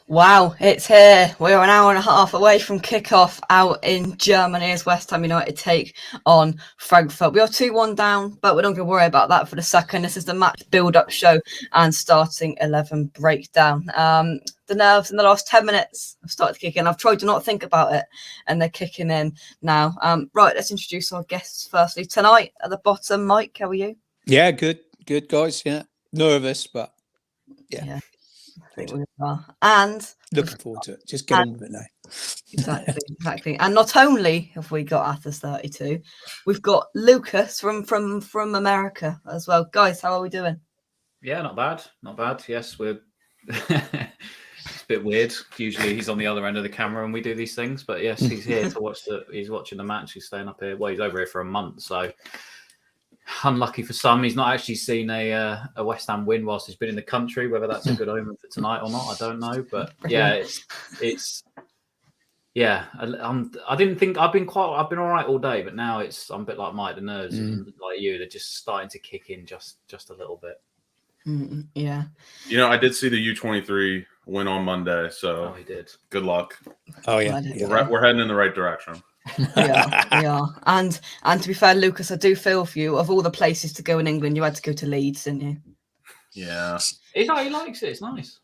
Wow, it's here. We're an hour and a half away from kickoff out in Germany as West Ham United take on Frankfurt. We are 2-1 down, but we're not going to worry about that for the second. This is the match build-up show and starting 11 breakdown. The nerves in the last 10 minutes have started to kick in. I've tried to not think about it, and they're kicking in now. Right, let's introduce our guests firstly. Tonight at the bottom, Mike, how are you? Yeah, good, guys. Yeah, nervous, but yeah. I think we are. And looking forward to it. Just get on with it now. Exactly. And not only have we got Athos 32, we've got Lucas from America as well. Guys, how are we doing? Yeah, not bad. Yes, we're it's a bit weird. Usually he's on the other end of the camera and we do these things, but yes, he's here to watch he's watching the match. He's staying up here. Well, he's over here for a month, so unlucky for some. He's not actually seen a West Ham win whilst he's been in the country. Whether that's a good omen for tonight or not, I don't know. But yeah, it's yeah. I didn't think I've been all right all day, but now I'm a bit like Mike. The nerves, like you, they're just starting to kick in just a little bit. Yeah. You know, I did see the U23 win on Monday, so he did. Good luck. Oh yeah, we're heading in the right direction. We are. And to be fair, Lucas, I do feel for you. Of all the places to go in England, you had to go to Leeds, didn't you? Yeah. He likes it. It's nice.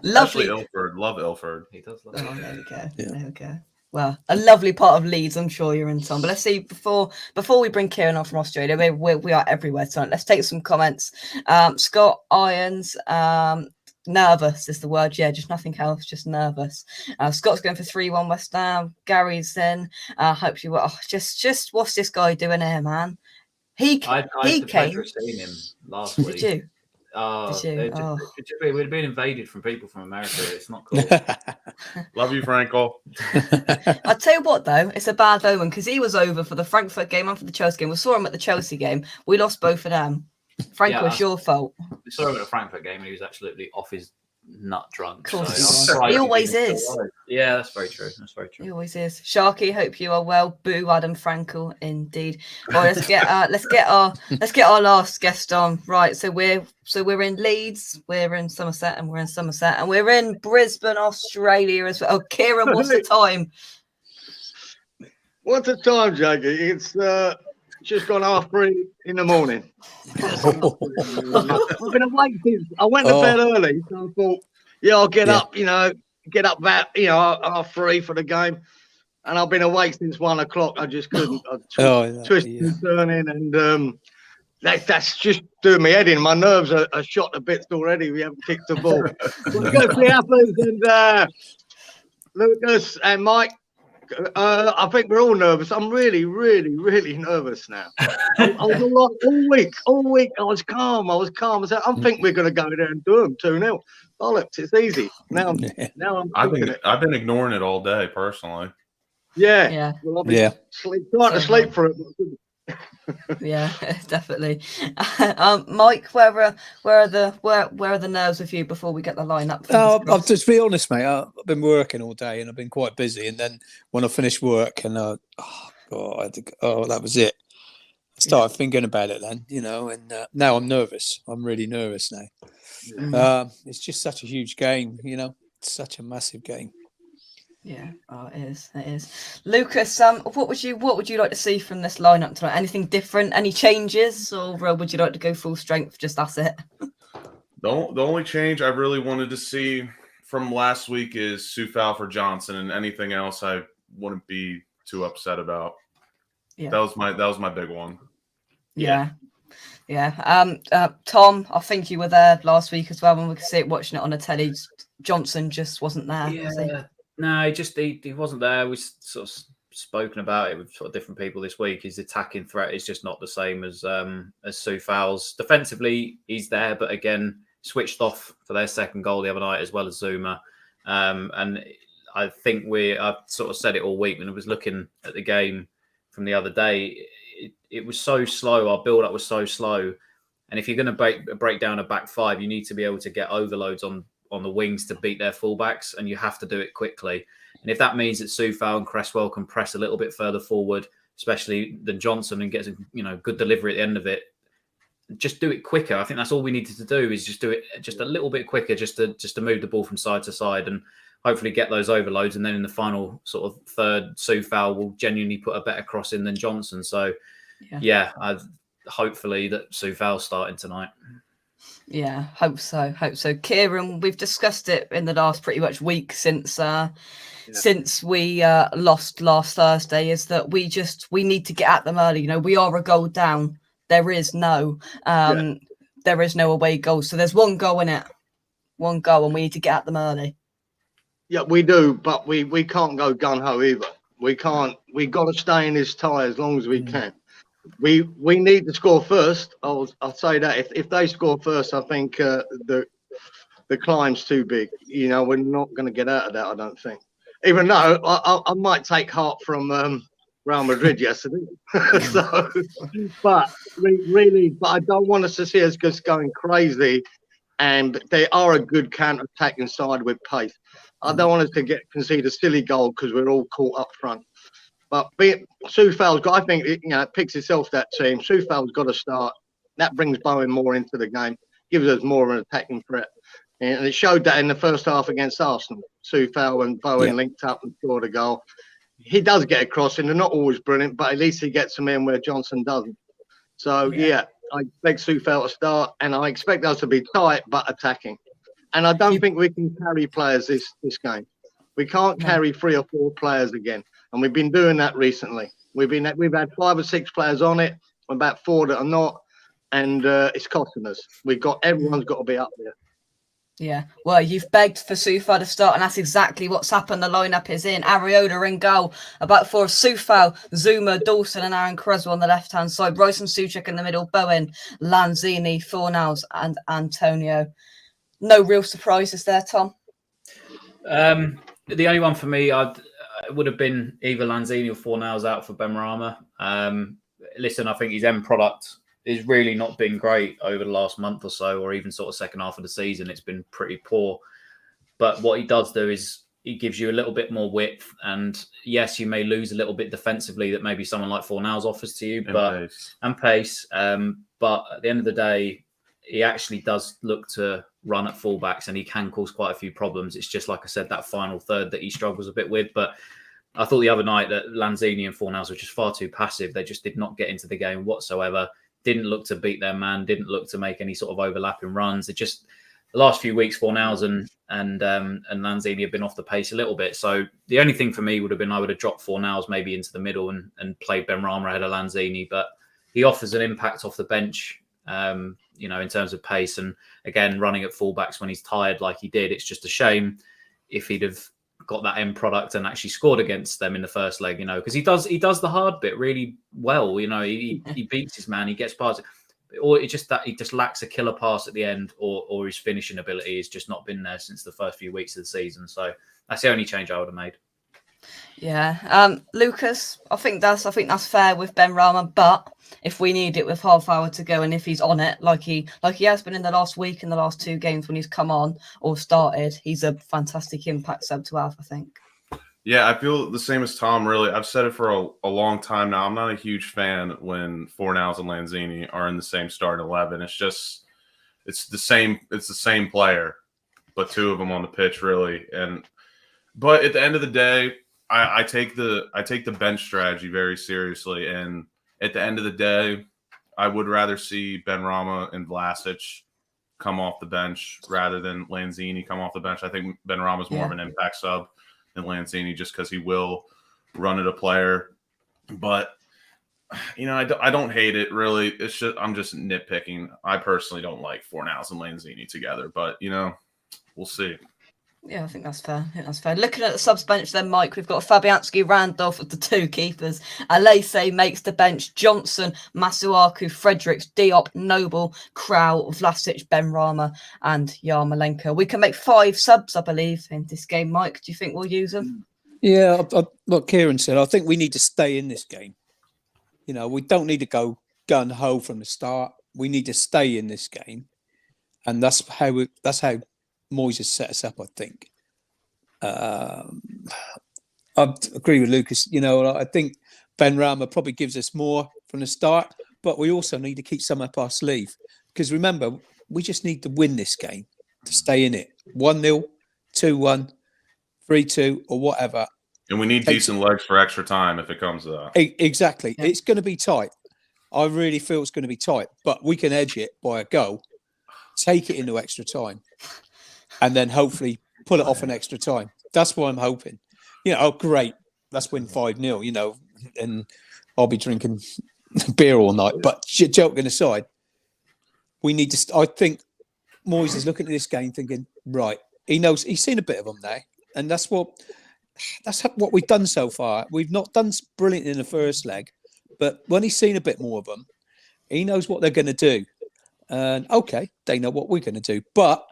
Lovely. Ilford. Love Ilford. He does love it. Oh, there we go. Yeah. There we go. Well, a lovely part of Leeds, I'm sure you're in, Tom. But let's see, before we bring Kieran on from Australia, we are everywhere tonight. Let's take some comments. Scott Irons, nervous is the word. Yeah, just nothing else, just nervous. Scott's going for 3-1 West Ham. Gary's in. Hope you will. Just what's this guy doing here, man? He came. Seen him last week. Did you? We'd have been invaded from people from America. It's not cool. Love you, Franco. I'll tell you what, though, it's a bad omen because he was over for the Frankfurt game and for the Chelsea game. We saw him at the Chelsea game. We lost both of them. Franco, it's your fault. We saw him at the Frankfurt game and he was absolutely off his nut drunk. He always is. Yeah, that's very true. He always is. Sharky, hope you are well. Boo, Adam Frankel, indeed. Well, let's get our last guest on. Right, so we're in Leeds, we're in Somerset, and we're in Brisbane, Australia as well. Oh, Kieran, what's the time? What's the time, Jackie? It's just gone 3:30 in the morning. I've been awake since I went to bed early, so I thought, I'll get up, about 3:30 for the game, and I've been awake since 1 o'clock. I just couldn't. Twisting and turning, and that's just doing me head in. My nerves are shot to bits already. We haven't kicked the ball. We'll go see happens, and Lucas and Mike. I think we're all nervous. I'm really, really, really nervous now. I was all week. I was calm. I said, I think we're going to go there and do them 2-0. Bollocks, it's easy. Now I've been ignoring it all day personally. Yeah. Well, I've been trying to sleep for it. Yeah, definitely. Mike, where are the nerves with you before we get the lineup? I'll just be honest, mate. I've been working all day and I've been quite busy. And then when I finished work, and that was it. I started thinking about it then, and now I'm nervous. I'm really nervous now. It's just such a huge game, It's such a massive game. Yeah, it is. Lucas, what would you like to see from this lineup tonight? Anything different? Any changes, or would you like to go full strength? Just that's it. The only change I really wanted to see from last week is Sufal for Johnson, and anything else I wouldn't be too upset about. Yeah, that was my big one. Yeah. Tom, I think you were there last week as well when we could see it watching it on the telly. Johnson just wasn't there. Yeah. No, he wasn't there. We sort of spoken about it with sort of different people this week. His attacking threat is just not the same as Sufal's. Defensively, he's there, but again, switched off for their second goal the other night, as well as Zuma. And I think I've sort of said it all week when I was looking at the game from the other day. It was so slow. Our build-up was so slow. And if you're going to break down a back five, you need to be able to get overloads on the wings to beat their fullbacks, and you have to do it quickly. And if that means that Sufal and Cresswell can press a little bit further forward, especially than Johnson, and gets a good delivery at the end of it, just do it quicker. I think that's all we needed to do, is just do it just a little bit quicker, just to move the ball from side to side and hopefully get those overloads. And then in the final sort of third, Soufal will genuinely put a better cross in than Johnson. So hopefully that Soufal's starting tonight. Yeah, hope so. Kieran, we've discussed it in the last pretty much week since we lost last Thursday, is that we need to get at them early. You know, we are a goal down. There is no away goal. So there's one goal in it. One goal, and we need to get at them early. Yeah, we do, but we can't go gun-ho either. We can't. We got to stay in this tie as long as we can. We need to score first. I'll say that if they score first, I think the climb's too big. You know, we're not going to get out of that, I don't think. Even though I might take heart from Real Madrid yesterday. But I don't want us to see us just going crazy. And they are a good counter-attacking side with pace. I don't want us to concede a silly goal because we're all caught up front. But Soufal's got, I think, it picks itself, that team. Soufal's got to start. That brings Bowen more into the game, gives us more of an attacking threat. And it showed that in the first half against Arsenal. Soufal and Bowen linked up and scored a goal. He does get a cross in. They're not always brilliant, but at least he gets them in where Johnson doesn't. So, I expect Soufal to start, and I expect us to be tight but attacking. And I don't think we can carry players this game. We can't carry 3 or 4 players again. And we've been doing that recently. We've had 5 or 6 players on it, about 4 that are not, and it's costing us. Everyone's got to be up there. Yeah, well, you've begged for Soufal to start, and that's exactly what's happened. The lineup is in. Areola in goal, about 4 Soufal, Zuma, Dawson, and Aaron Creswell on the left-hand side. Bryson Souček in the middle, Bowen, Lanzini, Fornals, and Antonio. No real surprises there, Tom? The only one for me, it would have been either Lanzini or Fornals out for Benrahma. Listen, I think his end product has really not been great over the last month or so, or even sort of second half of the season. It's been pretty poor. But what he does do is he gives you a little bit more width. And yes, you may lose a little bit defensively that maybe someone like Fornals offers to you, and pace. But at the end of the day, he actually does look to run at fullbacks, and he can cause quite a few problems. It's just, like I said, that final third that he struggles a bit with. But I thought the other night that Lanzini and Fornals were just far too passive. They just did not get into the game whatsoever. Didn't look to beat their man. Didn't look to make any sort of overlapping runs. It just, the last few weeks, Fornals and Lanzini have been off the pace a little bit. So the only thing for me would have been I would have dropped Fornals maybe into the middle and played Benrahma ahead of Lanzini. But he offers an impact off the bench, in terms of pace. And again, running at fullbacks when he's tired like he did, it's just a shame if he'd have got that end product and actually scored against them in the first leg, because he does the hard bit really well. He beats his man, he gets past it. Or it's just that he just lacks a killer pass at the end, or his finishing ability has just not been there since the first few weeks of the season. So that's the only change I would have made. Yeah, Lucas, I think that's fair with Benrahma, but if we need it with half hour to go, and if he's on it like he has been in the last week, in the last 2 games when he's come on or started, he's a fantastic impact sub to have, I think. Yeah, I feel the same as Tom, really. I've said it for a long time now. I'm not a huge fan when Fornals and Lanzini are in the same starting 11. It's the same player, but 2 of them on the pitch, really. But at the end of the day, I take the bench strategy very seriously, and at the end of the day, I would rather see Benrahma and Vlasic come off the bench rather than Lanzini come off the bench. I think Benrahma is more of an impact sub than Lanzini, just because he will run at a player. But I don't hate it, really. It's just I'm just nitpicking. I personally don't like Fornals and Lanzini together, but we'll see. Yeah, I think that's fair. Looking at the subs bench then, Mike, we've got Fabianski, Randolph with the 2 keepers. Alese makes the bench. Johnson, Masuaku, Fredericks, Diop, Noble, Krau, Vlasic, Benrahma, and Yarmolenko. We can make 5 subs, I believe, in this game. Mike, do you think we'll use them? Yeah, like Kieran said, I think we need to stay in this game. We don't need to go gun-ho from the start. We need to stay in this game. And that's how Moyes has set us up, I think. I agree with Lucas. I think Benrahma probably gives us more from the start, but we also need to keep some up our sleeve because remember, we just need to win this game to stay in it. 1-0, 2-1, 3-2, or whatever. And we need decent legs for extra time if it comes to that. Exactly. Yeah. It's going to be tight. I really feel it's going to be tight, but we can edge it by a goal, take it into extra time, and then hopefully pull it off in extra time. That's what I'm hoping. Oh, great. Let's win 5-0, and I'll be drinking beer all night. But joking aside, we need to. I think Moyes is looking at this game thinking, right, he knows he's seen a bit of them now, and that's what we've done so far. We've not done brilliant in the first leg, but when he's seen a bit more of them, he knows what they're going to do. And okay, they know what we're going to do. But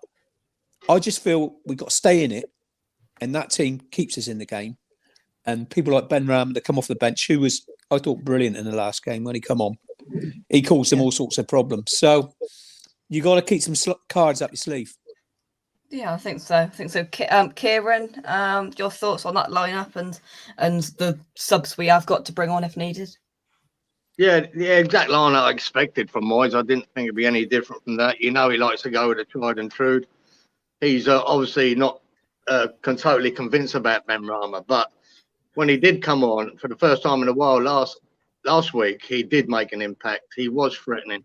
I just feel we've got to stay in it, and that team keeps us in the game. And people like Ben Ram that come off the bench, who was, I thought, brilliant in the last game when he come on. He caused them all sorts of problems. So you got to keep some cards up your sleeve. Yeah, I think so. Kieran, your thoughts on that lineup and the subs we have got to bring on if needed? Yeah, the exact line I expected from Moyes. I didn't think it'd be any different from that. He likes to go with a tried and true. He's obviously not totally convinced about Ben Rama, but when he did come on for the first time in a while last week, he did make an impact. He was threatening.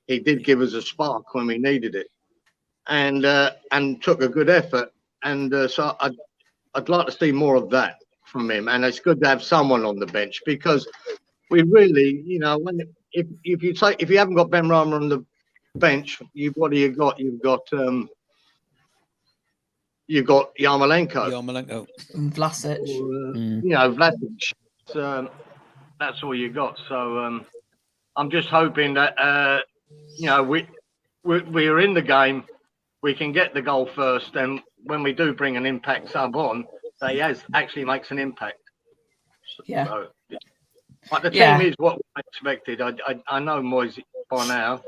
He did give us a spark when we needed it, and took a good effort. And so I'd like to see more of that from him. And it's good to have someone on the bench because we really, if you haven't got Ben Rama on the bench, what do you got? You've got Yarmolenko. Vlasic. Vlasic. That's all you got. So I'm just hoping that we're in the game. We can get the goal first, and when we do bring an impact sub on, that actually makes an impact. Yeah. So, but the team is what I expected. I know Moyes by now,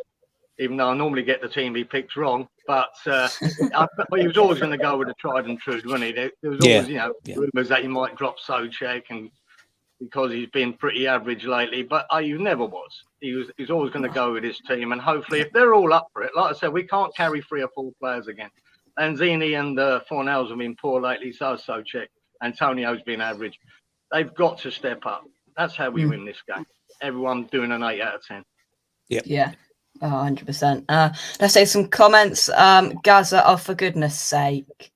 even though I normally get the team he picks wrong. But he was always going to go with a tried and true, wasn't he? There was always, rumours that he might drop Souček, and because he's been pretty average lately. But he never was. He's always going to go with his team, and hopefully, if they're all up for it, like I said, we can't carry 3 or 4 players again. Lanzini and Fornells have been poor lately. So Souček. Antonio's been average. They've got to step up. That's how we win this game. Everyone doing an 8 out of 10. Yeah. 100%. Let's say some comments. Gaza, for goodness sake.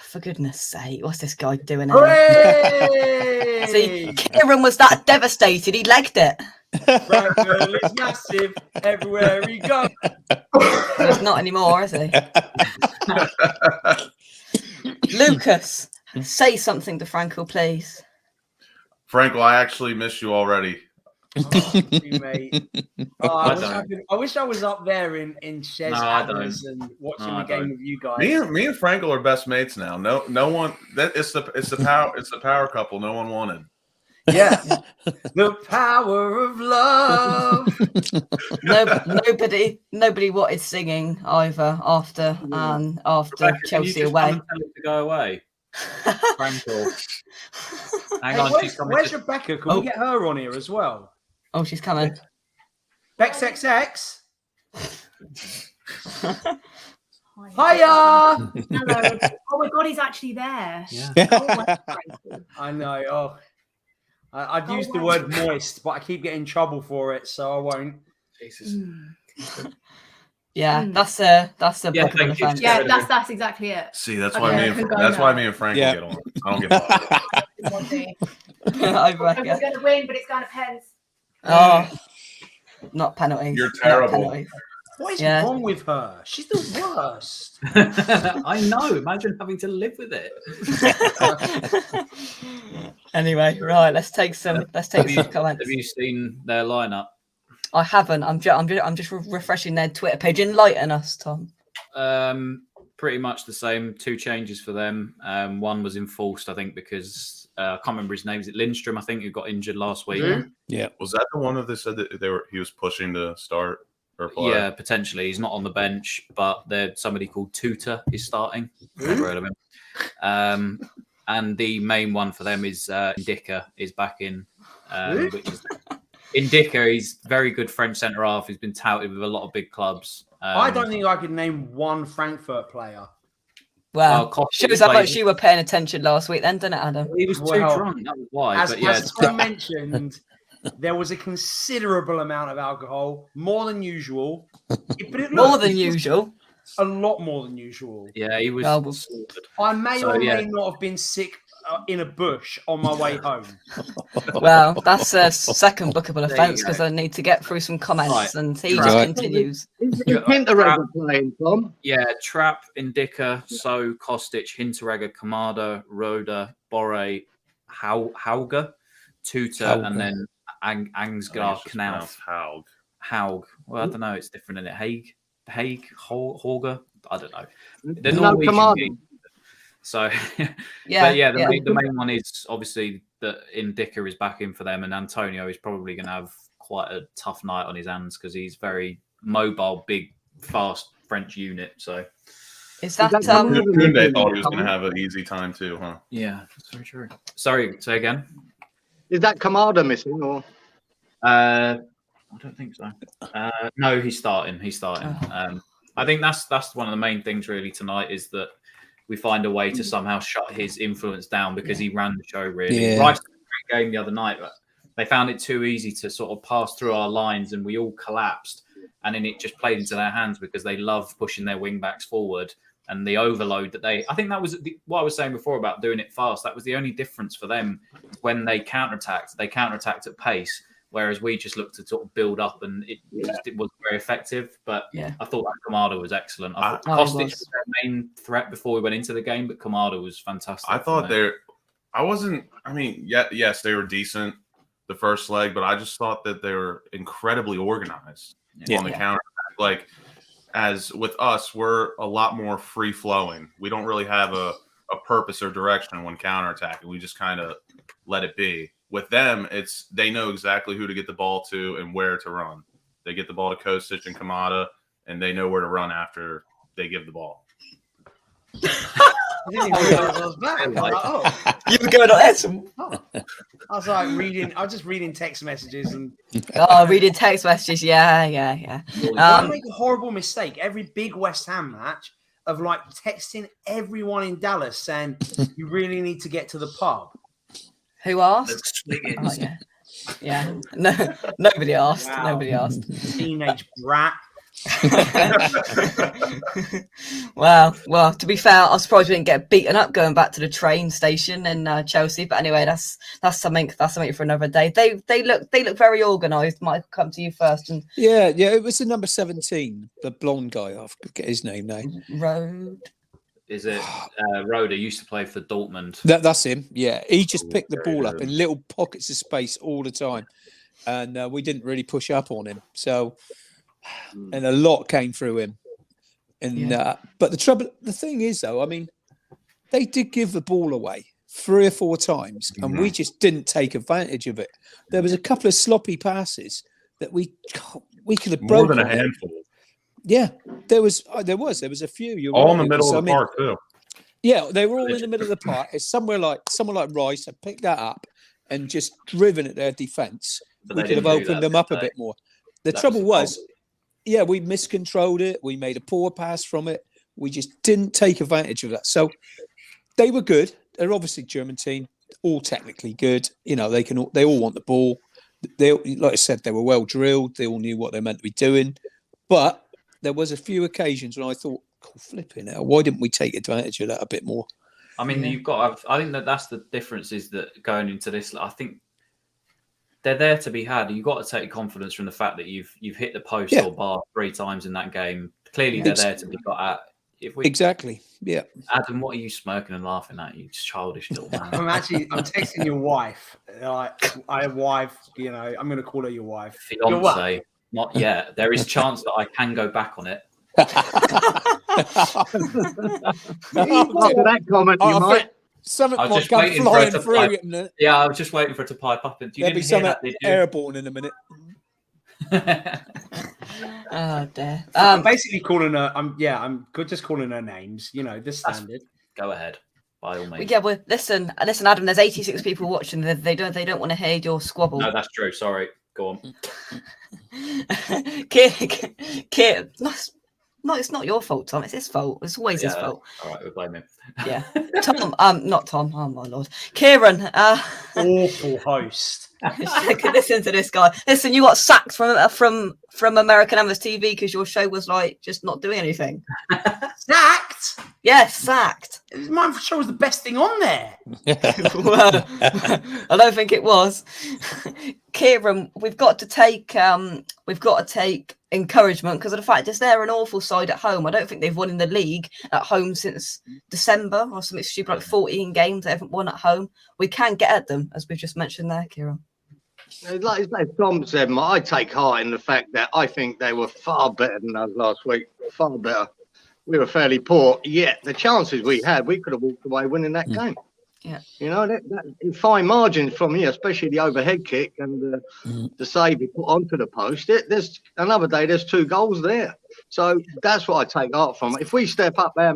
For goodness sake, what's this guy doing? See, Kieran was that devastated, he legged it. Frankfurt is massive everywhere he goes. He's not anymore, is he? Lucas, say something to Frankel, please. Frankel, I actually miss you already. Mate. I wish I was up there in Shez and watching the game with you guys. Me and Frankel are best mates now. No one. It's the power couple. No one wanted. Yeah, the power of love. Nobody wanted singing either after Rebecca, Chelsea can you just away. Tell him to go away. Frankel. Hang Hey, on, where's Rebecca? Can we get her on here as well? Oh, she's coming. Bex XX. Hiya! Hello. Oh my God, he's actually there. Yeah. I know. Oh, I'd use the word moist, but I keep getting in trouble for it, so I won't. Jesus. Yeah, that's a bookable offence. Yeah, that's exactly it. See, that's why me and Frankel get on. I don't give a fuck. We're going to win, but it's going to pens. Oh, not penalties. You're terrible. What is wrong with her? She's the worst. I know. Imagine having to live with it. Anyway, right. Let's take some comments. Have you seen their lineup? I haven't. I'm just refreshing their Twitter page. Enlighten us, Tom. Pretty much the same. 2 changes for them. One was enforced, I think, because I can't remember his name. Is it Lindstrom? I think who got injured last week. Mm-hmm. Yeah. Was that the one that they said that he was pushing to start or play? Yeah, potentially. He's not on the bench, but there's somebody called Tutor is starting. Never heard of him. And the main one for them is Ndicka is back in, which is Ndicka, he's very good French centre half. He's been touted with a lot of big clubs. I don't think I could name one Frankfurt player. Well, shows how much you were paying attention last week, then, didn't it, Adam? He was too drunk. That was why. As Tom mentioned, there was a considerable amount of alcohol, more than usual. More than usual. A lot more than usual. Yeah, he was. I may or may not have been sick in a bush on my way home. Well, that's a second bookable offence because I need to get through some comments, and he just continues. Hinteregger playing, Tom? Yeah, Trapp, Ndicka, So, Kostic, Hinteregger, Kamada, Roda, Borre, Hauger, Tuta, and then Angsgar, Knauf. Haug. Well, I don't know. It's different, isn't it? Haig, Holger. I don't know. The Norwegian game. So, the main one is obviously that Ndicka is back in for them, and Antonio is probably going to have quite a tough night on his hands because he's very mobile, big, fast French unit. So, is that Koundé thought he was going to have an easy time too, huh? Yeah, that's very true. Sorry, say again. Is that Kamada missing or? I don't think so. No, he's starting. I think that's one of the main things really tonight is that we find a way to somehow shut his influence down because he ran the show really. Yeah. Rice had a great game the other night, but they found it too easy to sort of pass through our lines and we all collapsed. And then it just played into their hands because they love pushing their wing backs forward and the overload that I think that was what I was saying before about doing it fast. That was the only difference for them when they counterattacked. They counterattacked at pace. Whereas we just looked to sort of build up and it wasn't very effective. But I thought that Kamada was excellent. I thought Kostic was their main threat before we went into the game, but Kamada was fantastic. I thought yes, they were decent the first leg, but I just thought that they were incredibly organized on the counter. Like, as with us, we're a lot more free flowing. We don't really have a purpose or direction when counterattacking. We just kind of let it be. With them, they know exactly who to get the ball to and where to run. They get the ball to Kostic and Kamada, and they know where to run after they give the ball. I didn't even realize I was back. You were going on Edson. I was like reading. I was just reading text messages and. Reading text messages. Yeah. I make a horrible mistake every big West Ham match of like texting everyone in Dallas saying you really need to get to the pub. Who asked? Yeah. No, nobody asked. Wow. Nobody asked. Teenage brat. Well. To be fair, I was surprised we didn't get beaten up going back to the train station in Chelsea. But anyway, that's something for another day. They look very organised. Might come to you first. And yeah. It was the number 17, the blonde guy. I forget his name now. Road. Is it Roda used to play for Dortmund? That's him. Yeah, he just picked the ball up in little pockets of space all the time, and we didn't really push up on him. So, and a lot came through him. And but the thing is, though, I mean, they did give the ball away 3 or 4 times, and we just didn't take advantage of it. There was a couple of sloppy passes that we could have broken. More than a handful. Yeah, there was a few. You're all right, in the middle of the park too. Yeah, they were all in the middle of the park. It's someone like Rice had picked that up and just driven at their defence. We could have opened them up a bit more. The trouble was, we miscontrolled it. We made a poor pass from it. We just didn't take advantage of that. So they were good. They're obviously German team, all technically good. You know, they all want the ball. They, like I said, they were well drilled. They all knew what they meant to be doing, but there was a few occasions when I thought, flipping hell, why didn't we take advantage of that a bit more? I mean, you've got. I think that's the difference is that going into this, I think they're there to be had. You've got to take confidence from the fact that you've hit the post or bar 3 times in that game. Clearly, they're there to be got at. Exactly. Yeah. Adam, what are you smirking and laughing at? You childish little man. I'm texting your wife. I have wife. You know, I'm going to call her your wife. Fiance. Not yet. There is chance that I can go back on it. After that comment, you might. Something might come flying through it. Yeah, I was just waiting for it to pipe up. There'll be something airborne in a minute. Oh dear. I'm basically calling her. I'm good. Just calling her names. You know, the standard. Go ahead. By all means. Yeah, listen, Adam. There's 86 people watching. They don't want to hear your squabble. No, that's true. Sorry. Go on. Kit, no, it's not your fault, Tom. It's his fault. It's always his fault. All right, we'll blame him. Yeah, Tom. Not Tom. Oh my lord, Kieran. Awful host. Listen to this guy. Listen, you got sacked from American Amateurs TV because your show was like just not doing anything. Sacked? Yes, sacked. My show was the best thing on there. Well, I don't think it was. Kieran, we've got to take encouragement because of the fact that they're an awful side at home. I don't think they've won in the league at home since December or something stupid like 14 games. They haven't won at home. We can get at them, as we've just mentioned there, Kieran. Like Tom said, I take heart in the fact that I think they were far better than us last week. Far better. We were fairly poor, yet the chances we had, we could have walked away winning that game. Yeah, you know, that fine margins from here, especially the overhead kick and the save he put onto the post. There's another day. There's 2 goals there, so that's what I take heart from. If we step up, our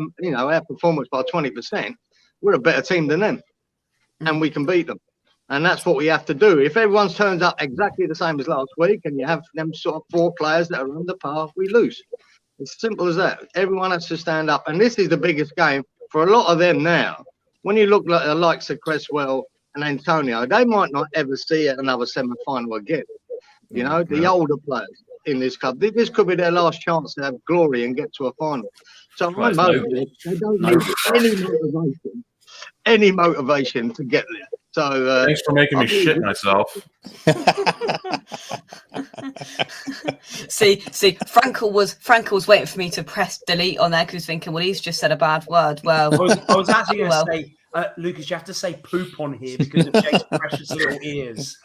performance by 20%, we're a better team than them, and we can beat them. And that's what we have to do. If everyone turns up exactly the same as last week, and you have them sort of 4 players that are under par, we lose. It's simple as that. Everyone has to stand up, and this is the biggest game for a lot of them now. When you look at the likes of Cresswell and Antonio, they might not ever see another semi-final again. You know, the older players in this club, this could be their last chance to have glory and get to a final. So I'm motivated. They don't need any motivation to get there. So thanks for making me shit myself. see, Frankel was waiting for me to press delete on there because he was thinking, well, he's just said a bad word. Well, I was actually going to say, Lucas, you have to say poop on here because of Jake's precious little ears.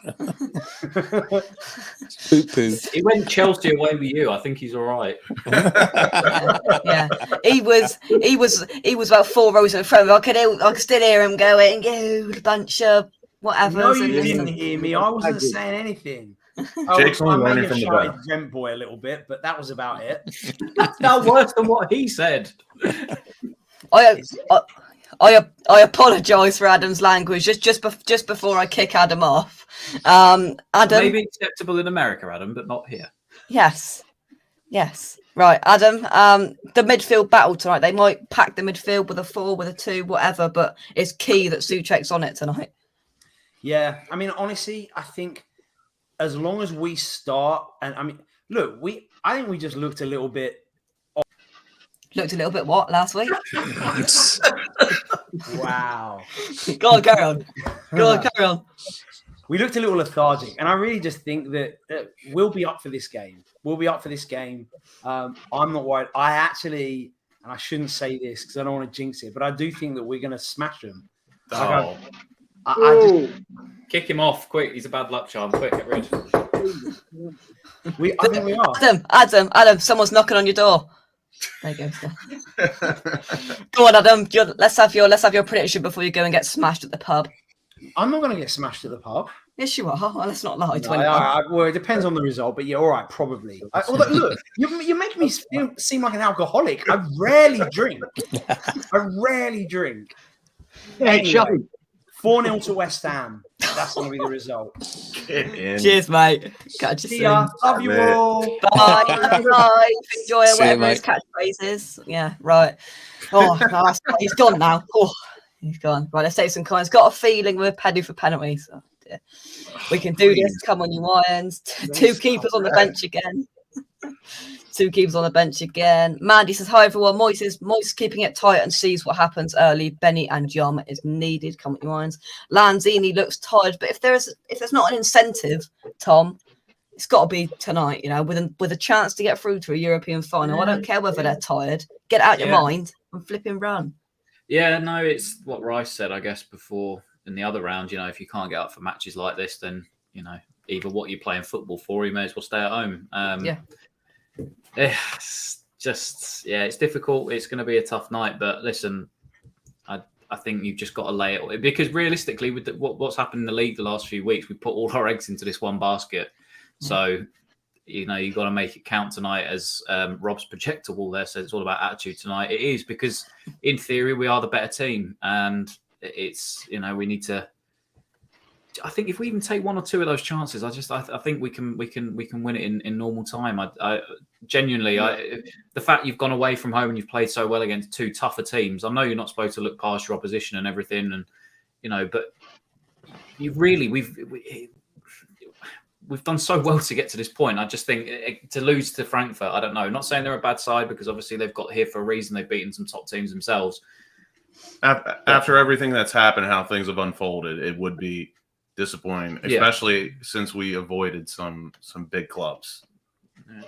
Poop. He went Chelsea away with you. I think he's all right. Yeah. He was about 4 rows in front of me. I could still hear him going, "You bunch of whatever." No, you didn't hear me. I wasn't saying anything. Jake's only learning from the best. Gent boy a little bit, but that was about it. That's no worse than what he said. I apologise for Adam's language just before I kick Adam off. Adam, maybe acceptable in America, Adam, but not here. Yes. Right, Adam. The midfield battle tonight. They might pack the midfield with a 4, with a 2, whatever, but it's key that Souček's on it tonight. Yeah, I mean, honestly, I think as long as we start, and I mean, look, I think we just looked a little bit. Looked a little bit what last week? Wow. Go on, carry on. We looked a little lethargic, and I really just think that we'll be up for this game. I'm not worried. I actually, and I shouldn't say this because I don't want to jinx it, but I do think that we're going to smash them. Oh. I just kick him off quick. He's a bad luck charm. Quick, get rid. I think we are. Adam, someone's knocking on your door. There you go. Go on, Adam. Let's have your prediction before you go and get smashed at the pub. I'm not going to get smashed at the pub. Yes, you are. Well, let's not lie. Well, it depends on the result, but yeah, all right, probably. Although, look, you're making me seem like an alcoholic. I rarely drink. Anyway, 4-0 to West Ham. That's going to be the result. Cheers, mate. Catch you See soon. ya. Love you all. Bye. Bye. Enjoy whatever his catchphrases. Yeah, right. Oh, no, he's gone now. Oh, he's gone. Right, let's take some comments. Got a feeling we're penny for penalties. Oh, dear. We can do this. Come on, you Irons. 2 keepers on the bench again. 2 keepers on the bench again. Mandy says, hi everyone. Moyes keeping it tight and sees what happens early. Benny and Yum is needed. Come on, you Irons. Lanzini looks tired, but if there's not an incentive, Tom, it's got to be tonight, you know, with a chance to get through to a European final. I don't care whether they're tired. Get out your mind and flipping run. Yeah, no, it's what Rice said, I guess, before in the other round. You know, if you can't get up for matches like this, then, you know, either what you're playing football for, you may as well stay at home. It's just, it's difficult. It's going to be a tough night. But listen, I think you've just got to lay it, because realistically, with what's happened in the league the last few weeks, we put all our eggs into this one basket. So, you know, you've got to make it count tonight, as Rob's projector wall there says. It's all about attitude tonight. It is, because in theory we are the better team, and it's, you know, we need to I think if we even take one or two of those chances, I think we can win it in normal time. I genuinely, the fact you've gone away from home and you've played so well against two tougher teams. I know you're not supposed to look past your opposition and everything, and but we've done so well to get to this point. I just think to lose to Frankfurt, I don't know. Not saying they're a bad side, because obviously they've got here for a reason. They've beaten some top teams themselves. After everything that's happened, how things have unfolded, it would be disappointing, especially since we avoided some big clubs.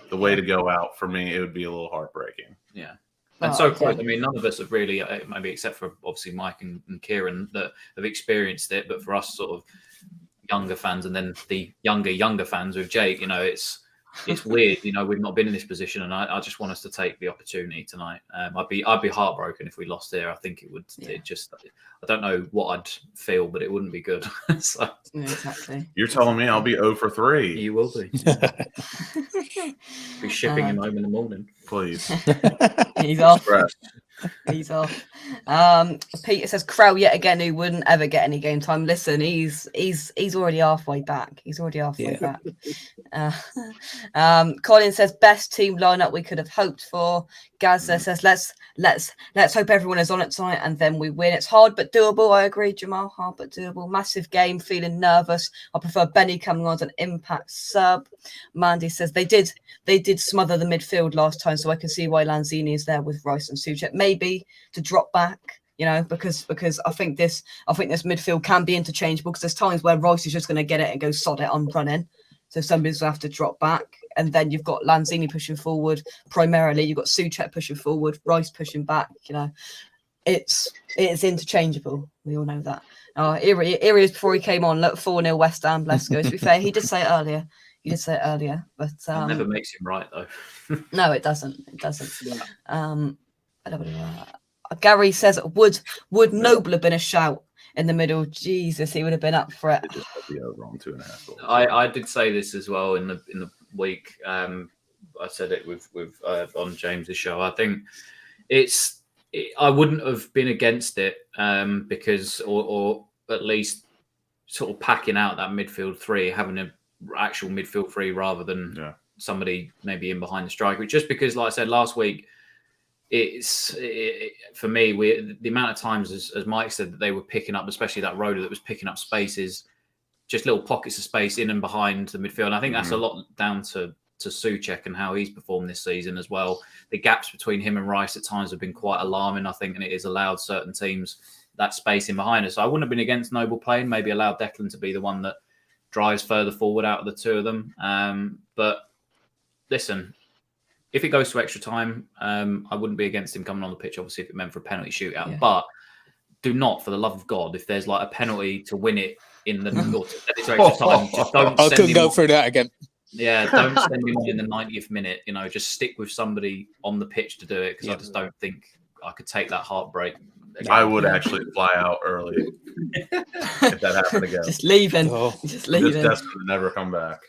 The way to go out for me, it would be a little heartbreaking. Yeah. And so close. I mean, none of us have really, maybe except for obviously Mike and Kieran, that have experienced it. But for us, sort of younger fans, and then the younger fans with Jake, it's weird. We've not been in this position, and I just want us to take the opportunity tonight. I'd be heartbroken if we lost here. I think it would. Yeah. I don't know what I'd feel, but it wouldn't be good. So, exactly. You're telling me I'll be 0 for 3. You will be. Be shipping him home in the morning, please. He's off. He's off. Peter says Krell yet again, who wouldn't ever get any game time. Listen, he's already halfway back. Colin says best team lineup we could have hoped for. Gazza says let's hope everyone is on it tonight and then we win. It's hard but doable. I agree, Jamal. Hard but doable. Massive game. Feeling nervous. I prefer Benny coming on as an impact sub. Mandy says they did smother the midfield last time, so I can see why Lanzini is there with Rice and Suchek. Maybe to drop back, because I think this midfield can be interchangeable, because there's times where Rice is just going to get it and go sod it, I'm running. So somebody's going to have to drop back. And then you've got Lanzini pushing forward primarily. You've got Suchek pushing forward, Rice pushing back. It's interchangeable. We all know that. Areas before he came on, look, 4-0 West Ham. Let's go. To be fair, he did say it earlier. But it never makes him right, though. No, it doesn't. Gary says would Noble have been a shout in the middle? Jesus, he would have been up for it. Just be over on 2.5 goals. I did say this as well in the week. I said it with on James's show. I think I wouldn't have been against it because or at least sort of packing out that midfield three, having an actual midfield three rather than somebody maybe in behind the striker. Just because, like I said last week, for me, the amount of times, as Mike said, that they were picking up, especially that Roda that was picking up spaces, just little pockets of space in and behind the midfield. And I think that's a lot down to Suchek and how he's performed this season as well. The gaps between him and Rice at times have been quite alarming, I think, and it has allowed certain teams that space in behind us. So I wouldn't have been against Noble playing, maybe allowed Declan to be the one that drives further forward out of the two of them. But listen, if it goes to extra time, I wouldn't be against him coming on the pitch, obviously, if it meant for a penalty shootout. Yeah. But do not, for the love of God, if there's like a penalty to win it in the extra time, just don't. I couldn't go through that again. Yeah, don't send him on in the 90th minute. Just stick with somebody on the pitch to do it, because I just don't think I could take that heartbreak. Again. I would actually fly out early if that happened again. Just leaving. Just destined to never come back.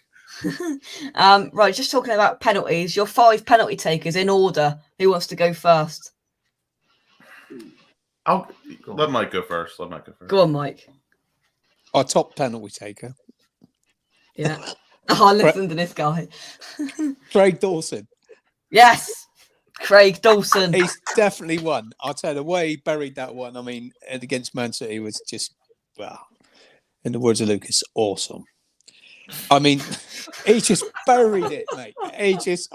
Right, just talking about penalties. Your 5 penalty takers in order. Who wants to go first? Let Mike go first. Go on, Mike. Our top penalty taker. Yeah. Oh, listen to this guy. Craig Dawson. Yes. Craig Dawson. He's definitely one. I'll tell you, the way he buried that one, I mean, against Man City was just, well, in the words of Lucas, awesome. I mean, he just buried it, mate. He just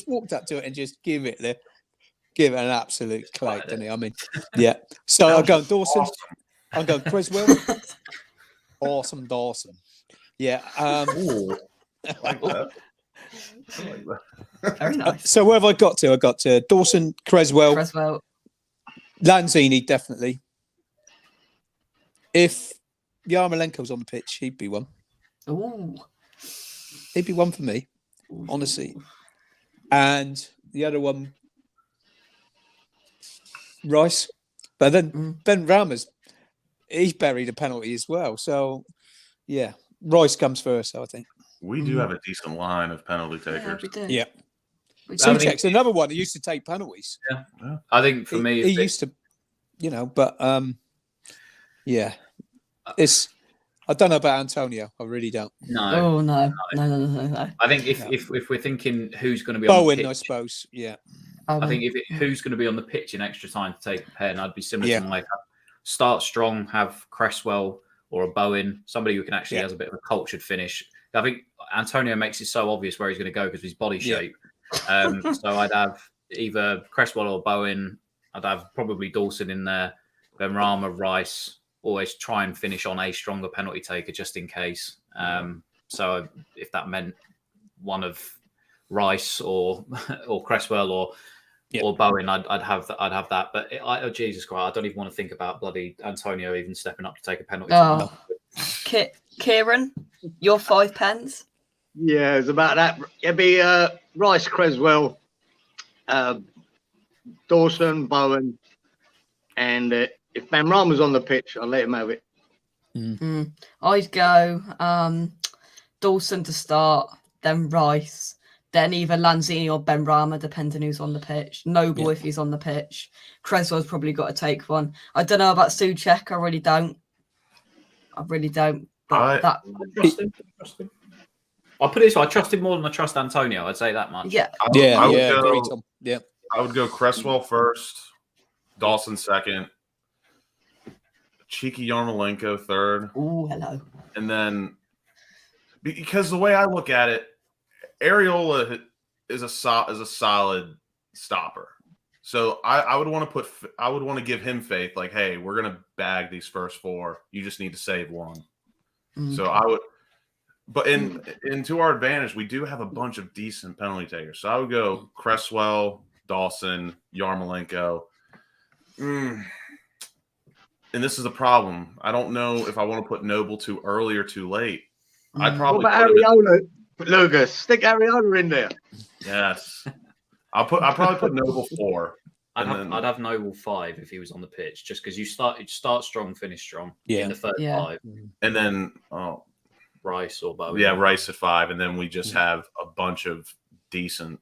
walked up to it and just give it an absolute clay, didn't he? I mean, yeah. So I'm going Dawson. Awesome. I'm going Criswell. Awesome Dawson. Yeah. Like that. Very nice. So where have I got to? I got to Dawson, Criswell, Lanzini, definitely. If Yarmolenko's on the pitch, he'd be one. Ooh. He'd be one for me, honestly. And the other one, Rice. But then Ben Ramos, he's buried a penalty as well. So, yeah, Rice comes first, I think. We do have a decent line of penalty takers. Yeah. Suchek's another one who used to take penalties. Yeah. I think for me, he used to, but yeah, it's I don't know about Antonio. I really don't. No. Oh no. I think if we're thinking who's going to be on the Bowen, pitch, I suppose. Yeah. I think who's going to be on the pitch in extra time to take a pen, I'd be similar to Mike. Start strong, have Cresswell or a Bowen, somebody who can actually has a bit of a cultured finish. I think Antonio makes it so obvious where he's going to go because of his body shape. So I'd have either Cresswell or Bowen. I'd have probably Dawson in there, Benrahma, Rice. Always try and finish on a stronger penalty taker just in case. So if that meant one of Rice or Cresswell or Bowen, I'd have that. But Jesus Christ, I don't even want to think about bloody Antonio even stepping up to take a penalty. Oh. Kieran, your 5 pens? Yeah, it's about that. It'd be Rice, Cresswell, Dawson, Bowen, and if Benrahma's on the pitch, I'll let him have it. I'd go Dawson to start, then Rice, then either Lanzini or Benrahma, depending who's on the pitch. Noble if he's on the pitch. Cresswell's probably got to take one. I don't know about Souček. I really don't. But I trust him. I'll put it this way, I trust him more than I trust Antonio. I'd say that much. Yeah. I would go Cresswell first, Dawson second, cheeky Yarmolenko third. Ooh, hello. And then, because the way I look at it, Areola is a solid stopper. So I would want to give him faith. Like, hey, we're gonna bag these first 4. You just need to save one. So I would, but in to our advantage, we do have a bunch of decent penalty takers. So I would go Cresswell, Dawson, Yarmolenko. And this is a problem. I don't know if I want to put Noble too early or too late. I'd probably what about Areola, Lucas? Stick Areola in there. Yes. I'll probably put Noble 4. I'd have Noble 5 if he was on the pitch, just because you start strong, finish strong in the first 5. And then Rice or Bowen. Yeah, Rice at 5, and then we just have a bunch of decent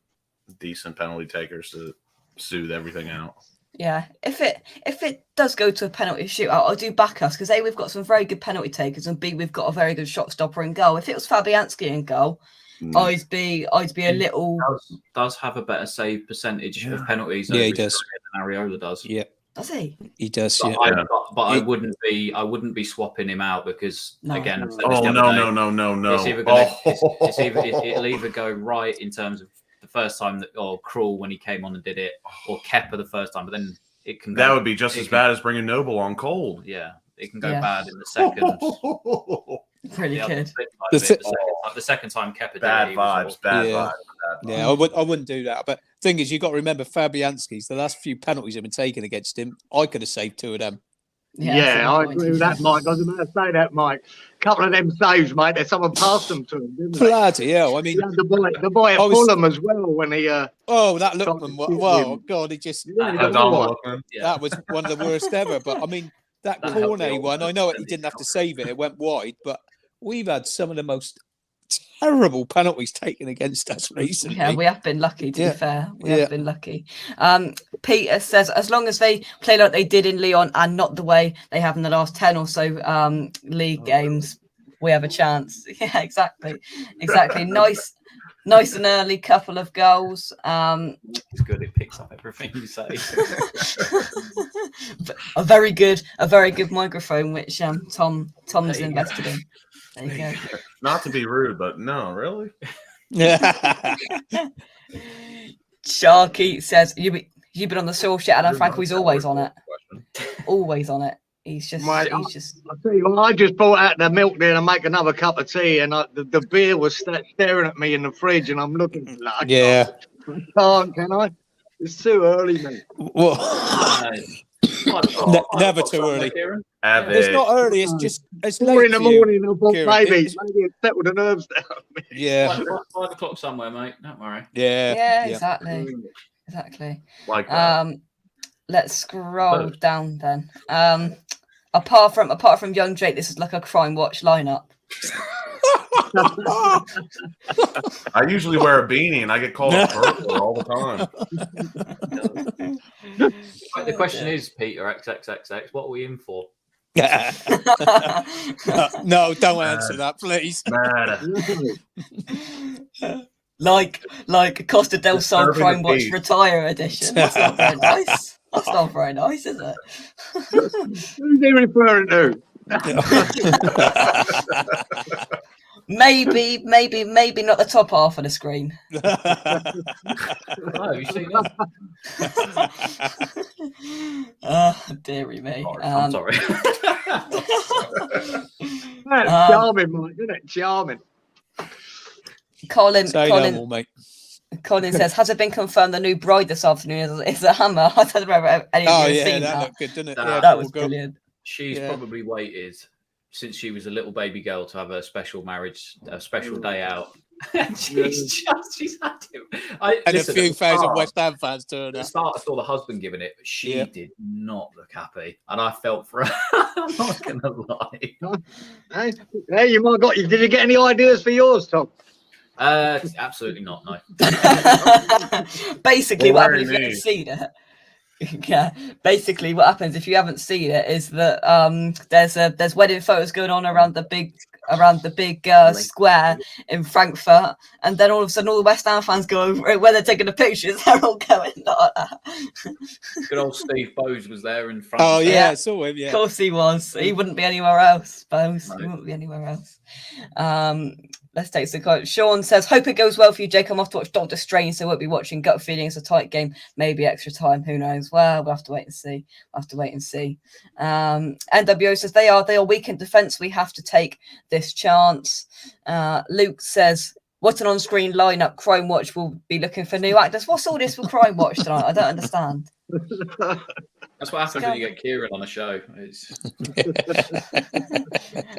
penalty takers to soothe everything out. Yeah, if it does go to a penalty shootout, I'll do back us because A, we've got some very good penalty takers, and B, we've got a very good shot stopper in goal. If it was Fabianski in goal, I'd be a little. Does have a better save percentage of penalties. Yeah, he does. Than Areola does. Yeah, does he? He does. But, yeah. I wouldn't be swapping him out because again. No. It'll either go right in terms of the first time or Krul when he came on and did it, or Kepa the first time, but then it can. That would be just as bad as bringing Noble on cold. Yeah, it can go bad in the second. Really good. The second time Kepa bad did it, vibes. Yeah, I wouldn't do that. But thing is, you got to remember Fabianski's. The last few penalties have been taken against him. I could have saved 2 of them. Yeah, I agree with that, Mike. I was about to say that, Mike. A couple of them saves, mate. That someone passed them to him, didn't they? Bloody hell! I mean, the boy at Fulham as well when he. That Lookman! Well, God, he just. That was one of the worst ever. But I mean, that Cornet one. I know he didn't have to save it; it went wide. But we've had some of the most terrible penalties taken against us recently. Yeah, we have been lucky, to be fair. We have been lucky. Peter says, as long as they play like they did in Lyon and not the way they have in the last 10 or so league games, we have a chance. Yeah, exactly. Nice and early couple of goals. It's good. It picks up everything you say. a very good microphone, which Tom's invested in. There you go. Not to be rude, but no, really. Sharky says you've been on the source yet, and Frank was always on it. Always on it. He's just. I tell you what, I just brought out the milk there to make another cup of tea, and the beer was staring at me in the fridge, and I'm looking. Like, can I? It's too early, mate. Well, never too early. It's not early. It's 4 in the morning. I thought maybe it settled the nerves down. Yeah, 5 o'clock somewhere, mate. Don't worry. Yeah, exactly. Like that. Let's scroll down then. Apart from young Jake, this is like a crime watch lineup. I usually wear a beanie and I get called a burglar all the time. The question is, Peter XXXX, what are we in for? No, don't answer that, please. like Costa del Sol Disturbing Crime the Watch peace. Retire Edition. That's not very nice. That's not very nice, is it? Who's he referring to? Maybe not the top half of the screen. Oh, you seen that? Dearie me. I'm sorry. That's charming, Mike, isn't it? Charming. Colin Mate. Colin says, has it been confirmed the new bride this afternoon is a hammer? I don't remember any of you seen that that. looked good, didn't it? That was brilliant. She's probably waited since she was a little baby girl to have a special day out. she's had him. A few thousand West Ham fans turned At the up. start, I saw the husband giving it, but she did not look happy, and I felt for her. I'm not gonna lie. Hey, you might have got you. Did you get any ideas for yours, Tom? Absolutely not. No. Basically, what happened if you haven't seen it? Yeah, basically, what happens if you haven't seen it is that there's wedding photos going on around the big square in Frankfurt, and then all of a sudden all the West Ham fans go over it when they're taking the pictures. They're all going like that. Good old Steve Bowes was there in front. Oh yeah, I saw him. Yeah, of course he was. He wouldn't be anywhere else. Bowes, he wouldn't be anywhere else. Let's take some quote. Sean says, hope it goes well for you, Jake. I'm off to watch Doctor Strange, so I won't be watching. Gut feeling it's a tight game, maybe extra time. Who knows? Well, we'll have to wait and see. NWO says they are weak in defence. We have to take this chance. Luke says, what an on-screen lineup. Crime Watch will be looking for new actors. What's all this with Crime Watch tonight? I don't understand. That's what happens when you get Kieran on a show.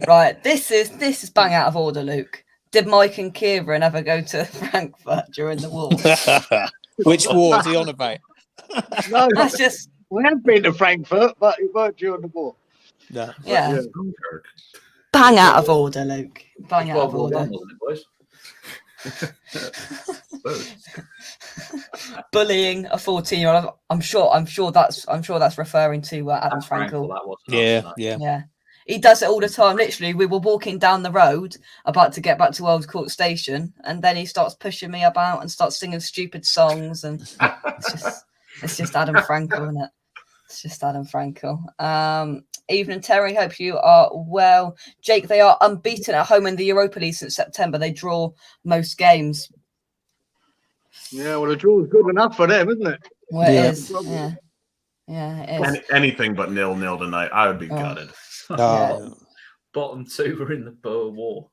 Right, this is bang out of order, Luke. Did Mike and Kieran ever go to Frankfurt during the war? Which war is he on about? No, that's just. We have been to Frankfurt, but it weren't during the war. No. Yeah. Bang out of order, Luke. Bang out of order. Bullying a 14-year-old. I'm sure that's referring to Adam Frankel. Yeah. He does it all the time. Literally, we were walking down the road about to get back to Old Court Station, and then he starts pushing me about and starts singing stupid songs, and it's just Adam Frankel, isn't it? It's just Adam Frankel. Evening, Terry. Hope you are well. Jake, they are unbeaten at home in the Europa League since September. They draw most games. Yeah, well, the draw's good enough for them, isn't it? Well, it is. Yeah, it is. Anything but 0-0 tonight. I would be gutted. Bottom two were in the Boer War.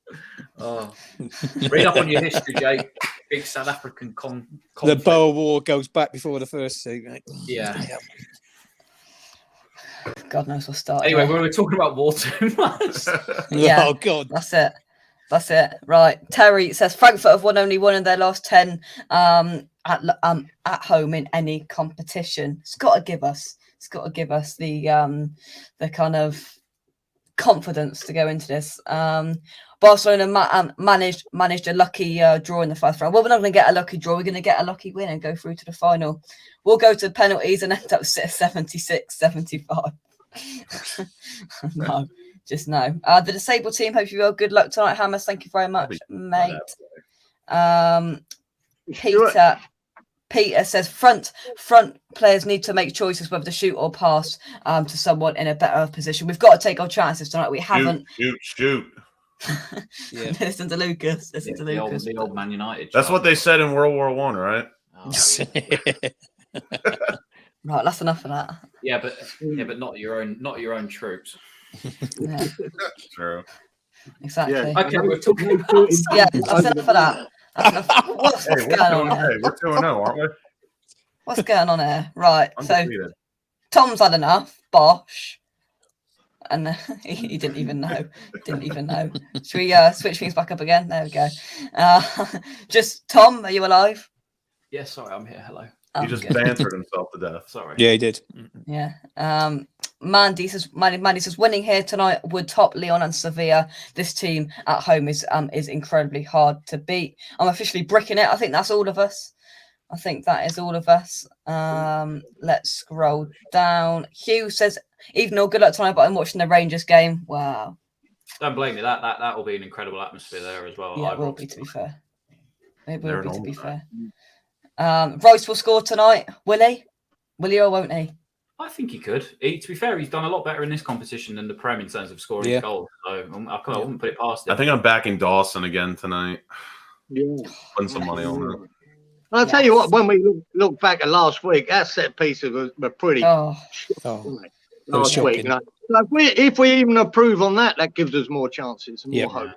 Read up on your history, Jake. Big South African conflict. The Boer War goes back before the first two, mate. Yeah. God knows what's started. Anyway, we were talking about war too much. Yeah. Oh God. That's it. Right. Terry says Frankfurt have won only one in their last 10 at home in any competition. It's got to give us the kind of confidence to go into this. Barcelona managed a lucky draw in the first round. Well, we're not going to get a lucky draw. We're going to get a lucky win and go through to the final. We'll go to penalties and end up 76-75. No, just no. The disabled team, hope you well. Good luck tonight, Hammers. Thank you very much, mate. Peter says front players need to make choices whether to shoot or pass to someone in a better position. We've got to take our chances tonight. We haven't. Shoot. Yeah. Listen to Lucas. The old Man United. That's what they said in World War One, right? Oh. Right, that's enough of that. Yeah, but not your own troops. Yeah. True. Exactly. Yeah. Okay, we're talking about. Yeah, that's enough of that. What's going on here? We're 2-0, aren't we? What's going on here? Right. Undefeated. So Tom's had enough. Bosh. And he didn't even know. Should we switch things back up again? There we go. Just Tom, are you alive? Yeah, sorry, I'm here. Hello. He just bantered himself to death. Sorry. Yeah, he did. Yeah. Mandy says winning here tonight would top Lyon and Sevilla. This team at home is incredibly hard to beat. I'm officially bricking it. I think that's all of us. I think that is all of us. Let's scroll down. Hugh says Even though good luck tonight, but I'm watching the Rangers game. Wow. Don't blame me. That will be an incredible atmosphere there as well. Yeah, it will be, to be fair. It will be, to be fair. fair. Royce will score tonight. Will he? Will he or won't he? I think he could. To be fair, he's done a lot better in this competition than the Prem in terms of scoring goals. So I wouldn't put it past him. I think I'm backing Dawson again tonight. Yeah. Putting some money on that. And I'll tell you what, when we look back at last week, that set pieces were pretty last week. You know? So if we even improve on that, that gives us more chances and more hope.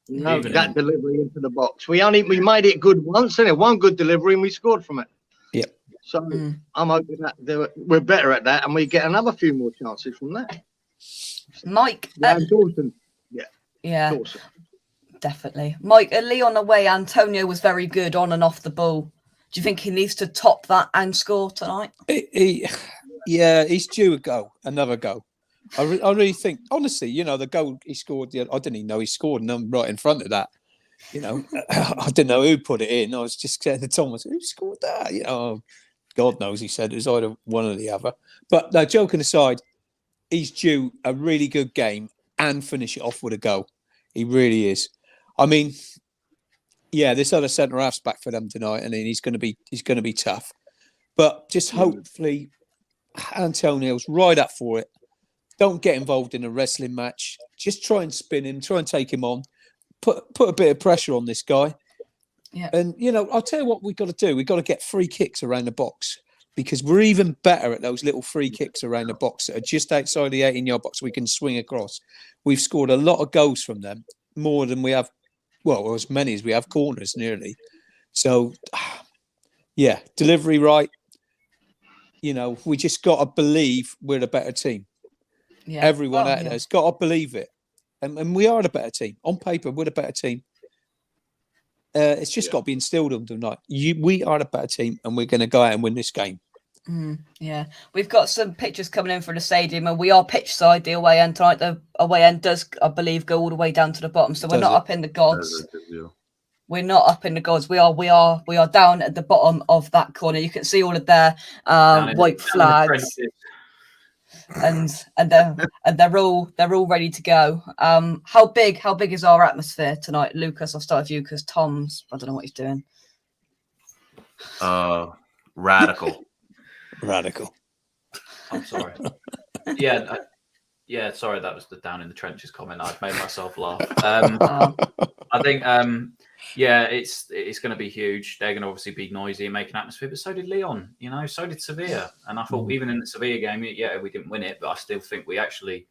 You know, that delivery into the box. We made it good once, and one good delivery, and we scored from it. Yep. So I'm hoping that we're better at that, and we get another few more chances from that. Mike. Dawson. Yeah. Dawson. Definitely. Mike, Leon away, Antonio was very good on and off the ball. Do you think he needs to top that and score tonight? He's due another go. I really think, honestly, you know, the goal he scored, I didn't even know he scored, and I'm right in front of that. You know, I didn't know who put it in. I was just saying to Thomas, who scored that? You know, God knows, he said it was either one or the other. But no, joking aside, he's due a really good game and finish it off with a goal. He really is. I mean, this other centre half's back for them tonight, and he's going to be tough. But just hopefully, Antonio's right up for it. Don't get involved in a wrestling match. Just try and spin him. Try and take him on. Put a bit of pressure on this guy. Yeah. And you know, I'll tell you what we've got to do. We've got to get free kicks around the box, because we're even better at those little free kicks around the box that are just outside the 18-yard box. We can swing across. We've scored a lot of goals from them, more than we have. Well, as many as we have corners, nearly. So, delivery right. You know, we just got to believe we're a better team. Yeah. Everyone out there's got to believe it. And we are the better team. On paper, we're the better team. It's just got to be instilled in them tonight. We are the better team, and we're going to go out and win this game. Yeah, we've got some pictures coming in for the stadium, and we are pitch side the away end tonight. The away end does, I believe, go all the way down to the bottom, so we're not up in the gods. We're not up in the gods. We are down at the bottom of that corner. You can see all of their white flags, and they're all ready to go. How big is our atmosphere tonight, Lucas? I'll start with you because Tom's, I don't know what he's doing. Radical. Radical. I'm sorry. Sorry, that was the down in the trenches comment. I've made myself laugh. I think it's going to be huge. They're going to obviously be noisy and make an atmosphere, but so did Lyon, you know, so did Sevilla. And I thought even in the Sevilla game, we didn't win it, but I still think we actually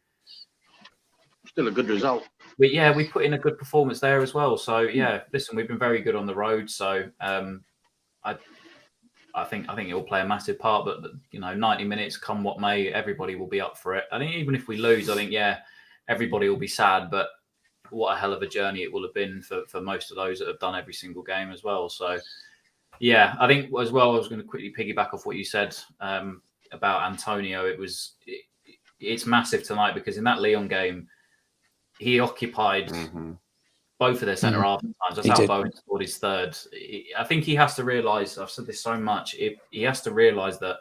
still a good result. We put in a good performance there as well. So listen, we've been very good on the road. So I think it will play a massive part, but you know, 90 minutes, come what may, everybody will be up for it. I think even if we lose, I think everybody will be sad, but what a hell of a journey it will have been for most of those that have done every single game as well. So I think as well, I was going to quickly piggyback off what you said about Antonio. It's massive tonight, because in that Lyon game, he occupied both of their centre half times. That's how Bowen scored his third. I think he has to realise, I've said this so much, he has to realise that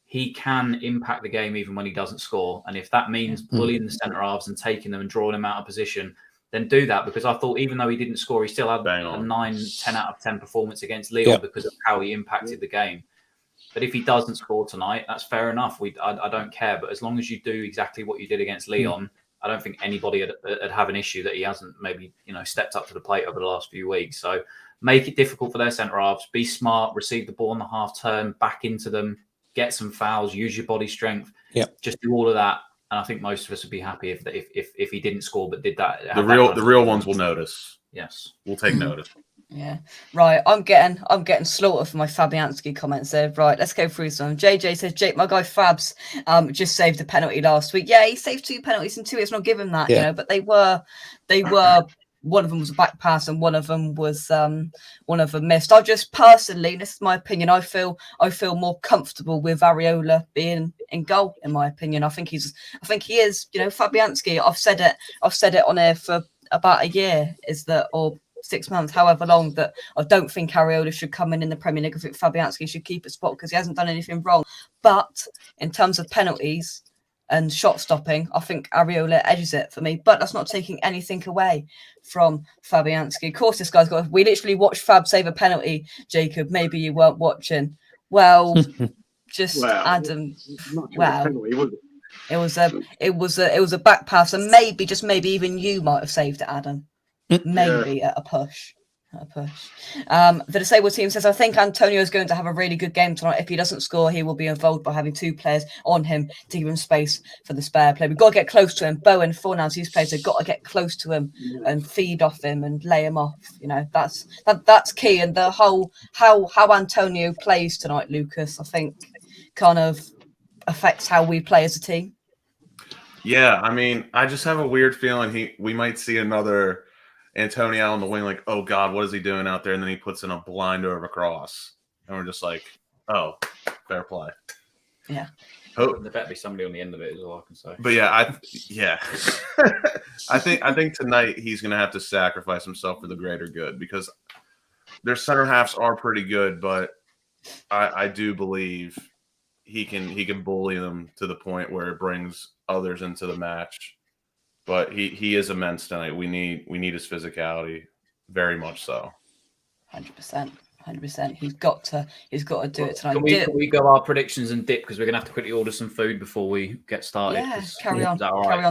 he can impact the game even when he doesn't score. And if that means bullying the centre halves and taking them and drawing them out of position, then do that. Because I thought even though he didn't score, he still had a 9-10 out of 10 performance against Lyon because of how he impacted the game. But if he doesn't score tonight, that's fair enough. I don't care. But as long as you do exactly what you did against Lyon, I don't think anybody would have an issue that he hasn't maybe, you know, stepped up to the plate over the last few weeks. So make it difficult for their centre halves. Be smart. Receive the ball on the half turn. Back into them. Get some fouls. Use your body strength. Just do all of that. And I think most of us would be happy if he didn't score but did that. The real ones will notice. Yes, we'll take notice. Yeah, right. I'm getting slaughtered for my Fabianski comments there. Right, let's go through some. JJ says, Jake, my guy Fabs just saved a penalty last week. Yeah, he saved 2 penalties in 2 years. Not give him that, you know, but they were. One of them was a back pass and one of them missed. I just personally, this is my opinion, I feel more comfortable with Areola being in goal, in my opinion. I think he is, you know, Fabianski. I've said it on air for about a year, or 6 months, however long, that I don't think Areola should come in the Premier League. I think Fabianski should keep a spot because he hasn't done anything wrong. But in terms of penalties, and shot stopping, I think Areola edges it for me. But that's not taking anything away from Fabianski. Of course, this guy's got. We literally watched Fab save a penalty. Jacob, maybe you weren't watching. Well, Adam. Wow. Penalty, was It was a back pass, and maybe even you might have saved it, Adam. Maybe at a push. The disabled team says, I think Antonio is going to have a really good game tonight. If he doesn't score, he will be involved by having 2 players on him to give him space for the spare play. We've got to get close to him. Bowen, Fornals, these players have got to get close to him and feed off him and lay him off. You know, that's key. And the whole how Antonio plays tonight, Lucas, I think kind of affects how we play as a team. Yeah, I mean, I just have a weird feeling we might see another Antonio on the wing, like, oh God, what is he doing out there? And then he puts in a blind over cross, and we're just like, oh, fair play. Yeah. There better be somebody on the end of it, is all I can say. But yeah, I think tonight he's going to have to sacrifice himself for the greater good, because their center halves are pretty good, but I do believe he can bully them to the point where it brings others into the match. But he is immense tonight. We need his physicality, very much so. 100%. He's got to do it tonight. Can we go our predictions and dip, because we're gonna have to quickly order some food before we get started? Yeah, carry on,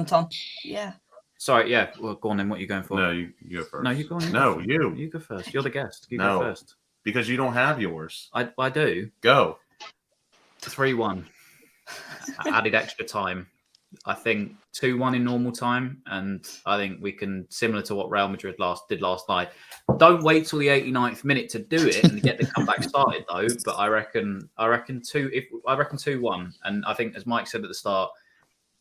Tom. Yeah. Sorry, yeah. Well, go on then. What are you going for? No, you go first. No, you go on. You go first. You're the guest. You go first. Because you don't have yours. I do. Go. 3-1. Added extra time. I think 2-1 in normal time, and I think we can, similar to what Real Madrid did last night. Don't wait till the 89th minute to do it and get the comeback started, though. But I reckon 2-1, and I think, as Mike said at the start,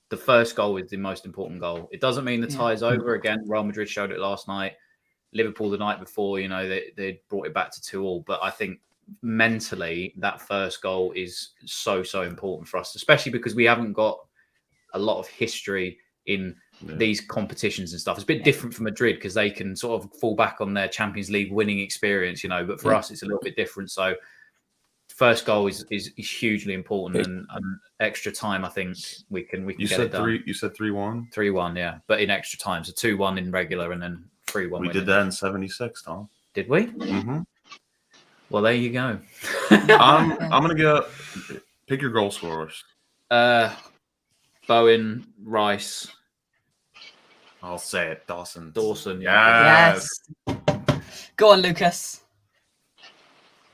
the first goal is the most important goal. It doesn't mean the tie's over. Again, Real Madrid showed it last night. Liverpool the night before, you know, they brought it back to 2-2. But I think mentally, that first goal is so important for us, especially because we haven't got a lot of history in these competitions and stuff. It's a bit different from Madrid, because they can sort of fall back on their Champions League winning experience, you know, but for us, it's a little bit different. So first goal is hugely important, and extra time, I think we can get it done. You said 3-1? 3-1, yeah. But in extra time. So 2-1 in regular, and then 3-1. We did that in 76, Tom. Did we? Mm-hmm. Well, there you go. I'm going to go pick your goal scorers. Bowen, Rice. I'll say it. Dawson. Yes. Go on, Lucas.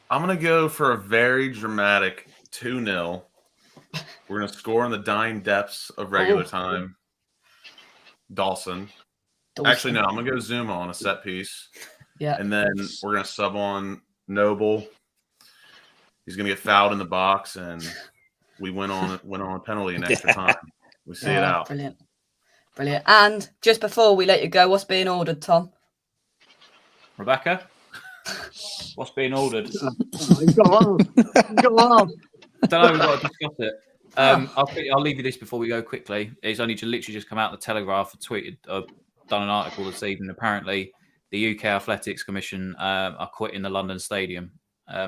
I'm going to go for a very dramatic 2-0. We're going to score in the dying depths of regular time. Dawson. Actually, no, I'm going to go Zuma on a set piece. Yeah. And then we're going to sub on Noble. He's going to get fouled in the box, and we went on a penalty in extra time. We see it out. Brilliant. And just before we let you go, what's being ordered, Tom? Rebecca? What's being ordered? Go on. I don't know. We've got to discuss it. I'll leave you this before we go quickly. It's only literally just come out. The Telegraph done an article this evening. Apparently, the UK Athletics Commission are quitting the London Stadium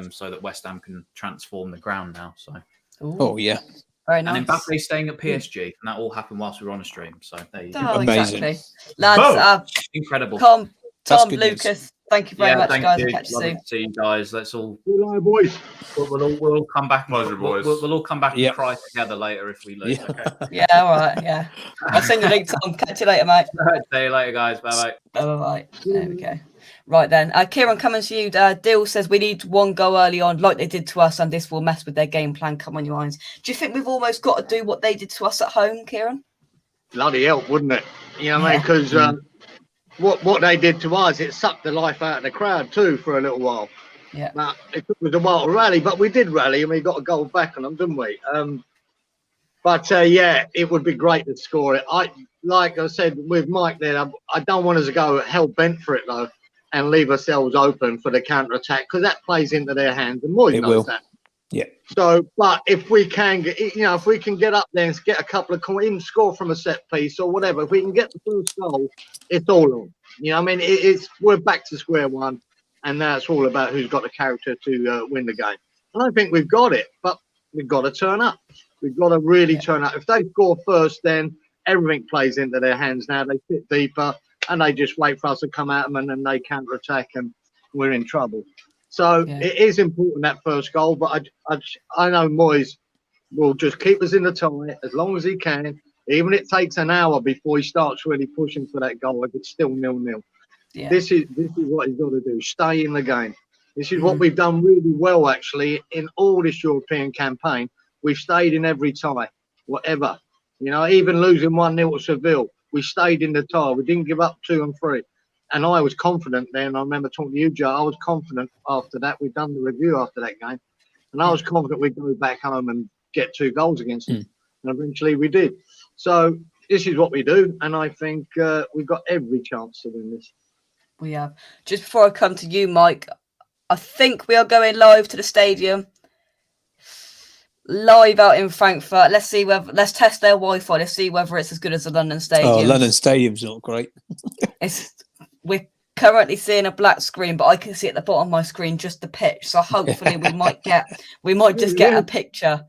so that West Ham can transform the ground now. So. Oh yeah. Very nice. And then Mbappe's staying at PSG, and that all happened whilst we were on a stream. So there you go. Amazing. Exactly. Lads, incredible. Tom, Lucas, thank you very much, guys. You. I'll catch you soon. See you guys. Let's all. Good boys. We'll all come back. Pleasure, boys. We'll all come back and cry together later if we lose. Okay. Yeah, all right. Yeah. I'll send you a link, Tom. Catch you later, mate. See you later, guys. Bye bye. Bye. There we go. Right then, Kieran, coming to you. Dill says we need one go early on, like they did to us, and this will mess with their game plan. Come on, you irons. Do you think we've almost got to do what they did to us at home, Kieran? Bloody help, wouldn't it? You know what I mean? Because what they did to us, it sucked the life out of the crowd too for a little while. Yeah. Now, it took us a while to rally, but we did rally, and we got a goal back on them, didn't we? But it would be great to score it. Like I said with Mike there, I don't want us to go hell bent for it though, and leave ourselves open for the counter attack, because that plays into their hands, and Moyes knows that. Yeah. So, but if we can get, if we can get up there and get a couple of, even score from a set piece or whatever, if we can get the first goal, it's all on. You know what I mean? We're back to square one, and now it's all about who's got the character to win the game. And I think we've got it, but we've got to turn up. We've got to really turn up. If they score first, then everything plays into their hands now. They sit deeper and they just wait for us to come at them, and then they counter-attack and we're in trouble. So it is important, that first goal, but I know Moyes will just keep us in the tie as long as he can. Even if it takes an hour before he starts really pushing for that goal, if it's still 0-0. Yeah. This is what he's got to do. Stay in the game. This is what we've done really well, actually, in all this European campaign. We've stayed in every tie, whatever. You know, even losing 1-0 to Seville, we stayed in the tie. We didn't give up 2 and 3. And I was confident then. I remember talking to you, Joe. I was confident after that. We'd done the review after that game. And I was confident we'd go back home and get 2 goals against them. And eventually we did. So this is what we do. And I think we've got every chance to win this. We have. Just before I come to you, Mike, I think we are going live to the stadium. Live out in Frankfurt. Let's test their Wi-Fi. Let's see whether it's as good as the London Stadium. Oh, London Stadium's not great. We're currently seeing a black screen, but I can see at the bottom of my screen just the pitch. So hopefully we might just get a picture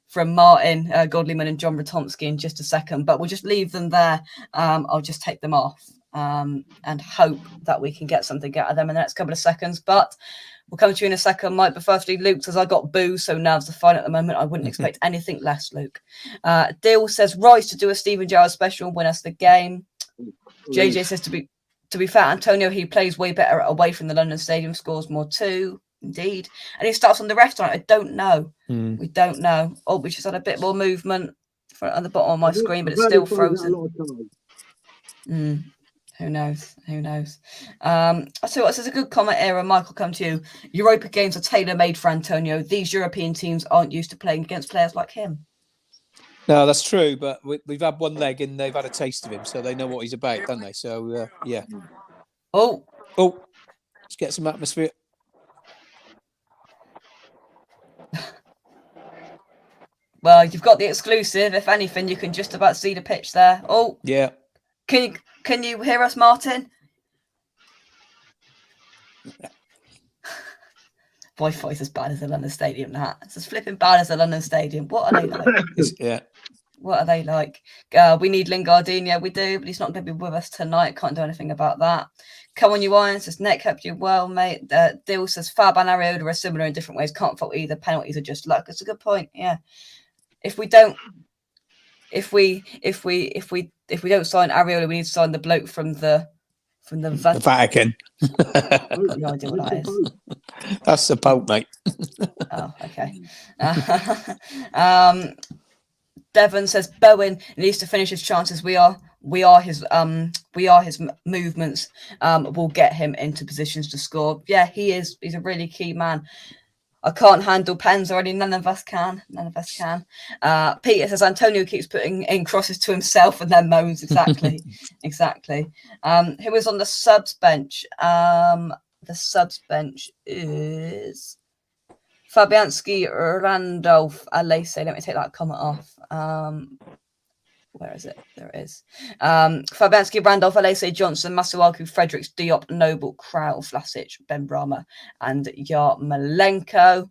from Martin Godliman and John Ratomski in just a second. But we'll just leave them there. I'll just take them off and hope that we can get something out of them in the next couple of seconds. But we'll come to you in a second, Mike. But firstly, Luke says, I got booze, so nerves are fine at the moment. I wouldn't expect anything less, Luke. Dill says, Rice to do a Stephen Gerrard special and win us the game. JJ says, to be fair, Antonio, he plays way better away from the London Stadium, scores more too. Indeed. And he starts on the restaurant. I don't know. We don't know. Oh, we just had a bit more movement on the bottom of my screen, but it's still frozen. Who knows? Who knows? I tell you what, this is a good comment here, and Michael, come to you. Europa games are tailor-made for Antonio. These European teams aren't used to playing against players like him. No, that's true, but we've had one leg and they've had a taste of him, so they know what he's about, don't they? So, yeah. Oh, let's get some atmosphere. Well, you've got the exclusive. If anything, you can just about see the pitch there. Oh, yeah. Can you hear us, Martin? Wi-Fi is as bad as the London Stadium. It's as flipping bad as the London Stadium. What are they like? Yeah. What are they like? We need Lingardinho. We do, but he's not going to be with us tonight. Can't do anything about that. Come on, you Irons. Says neck up you well, mate. Dill says Fab and Ariola are similar in different ways. Can't fault either. Penalties are just luck. It's a good point. Yeah. If we don't sign Ariola, we need to sign the bloke from the Vatican. No idea what that is. That's the Pope, mate. Oh, okay. Devon says Bowen needs to finish his chances. We are his movements will get him into positions to score. Yeah, he is. He's a really key man. I can't handle pens already. None of us can. Peter says Antonio keeps putting in crosses to himself and then moans. Exactly. Who is on the subs bench? The subs bench is Fabianski, Randolph, Alese. Let me take that comment off. Where is it? There it is. Fabianski, Randolph, Alese, Johnson, Masuaku, Fredericks, Diop, Noble, Krau, Vlasic, Ben Brahma, and Yarmolenko.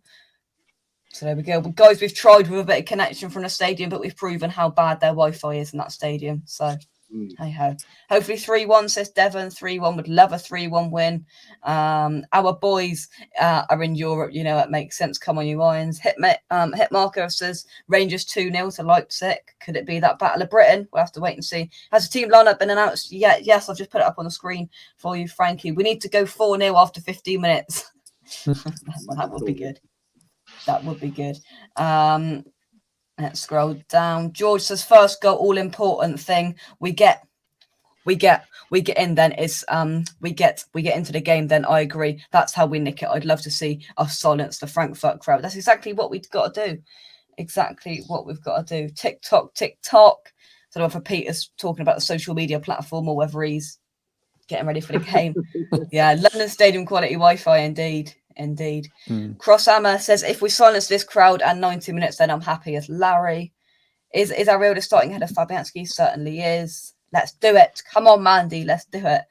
So there we go. But guys, we've tried with a bit of connection from the stadium, but we've proven how bad their Wi-Fi is in that stadium. So hey ho. Hopefully 3-1, says Devon. 3-1, would love a 3-1 win. Our boys are in Europe, you know, it makes sense. Come on, you Irons. Hitmarker says Rangers 2-0 to Leipzig. Could it be that Battle of Britain? We'll have to wait and see. Has the team lineup been announced? Yeah, yes, I've just put it up on the screen for you, Frankie. We need to go 4-0 after 15 minutes. That would be good. That would be good. Let's scroll down. George says first goal, all important thing. We get in then is we get into the game then. I agree. That's how we nick it. I'd love to see us silence the Frankfurt crowd. That's exactly what we've got to do. Exactly what we've got to do. TikTok. I don't know if Peter's talking about the social media platform or whether he's getting ready for the game. Yeah, London Stadium quality Wi-Fi indeed. Crosshammer says if we silence this crowd and 90 minutes, then I'm happy as Larry. Is Ariola starting ahead of Fabianski? Certainly is. Let's do it. Come on, Mandy, let's do it.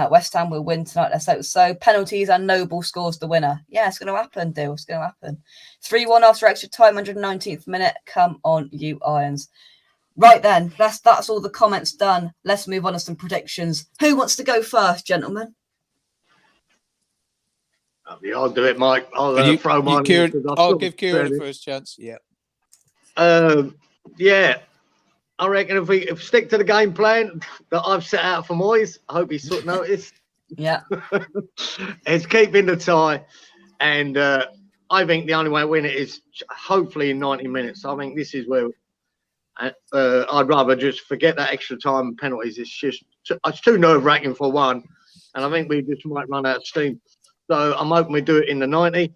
West Ham will win tonight. Let's hope so. Penalties and Noble scores the winner. Yeah, it's going to happen, Dill. It's going to happen. 3-1 after extra time, 119th minute. Come on, you Irons. Right then, that's all the comments done. Let's move on to some predictions. Who wants to go first, gentlemen? Yeah, I'll do it, Mike. I'll throw mine. I'll give Kieran the first chance. Yeah. Yeah. I reckon if we stick to the game plan that I've set out for Moyes, I hope he's took notice. Yeah. It's keeping the tie. And I think the only way to win it is hopefully in 90 minutes. I think this is where I'd rather just forget that extra time and penalties. It's too nerve-wracking for one. And I think we just might run out of steam. So I'm hoping we do it in the 90.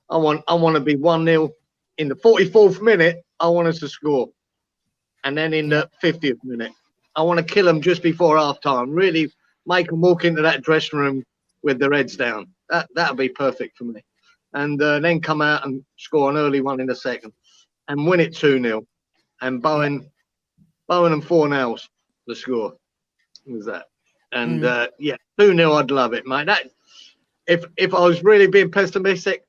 I want to be 1-0. In the 44th minute, I want us to score. And then in the 50th minute, I want to kill them just before half-time. Really make them walk into that dressing room with their heads down. That would be perfect for me. And then come out and score an early one in the second. And win it 2-0. And Bowen and 4 nails the score. Was that? And 2-0, I'd love it, mate. That if I was really being pessimistic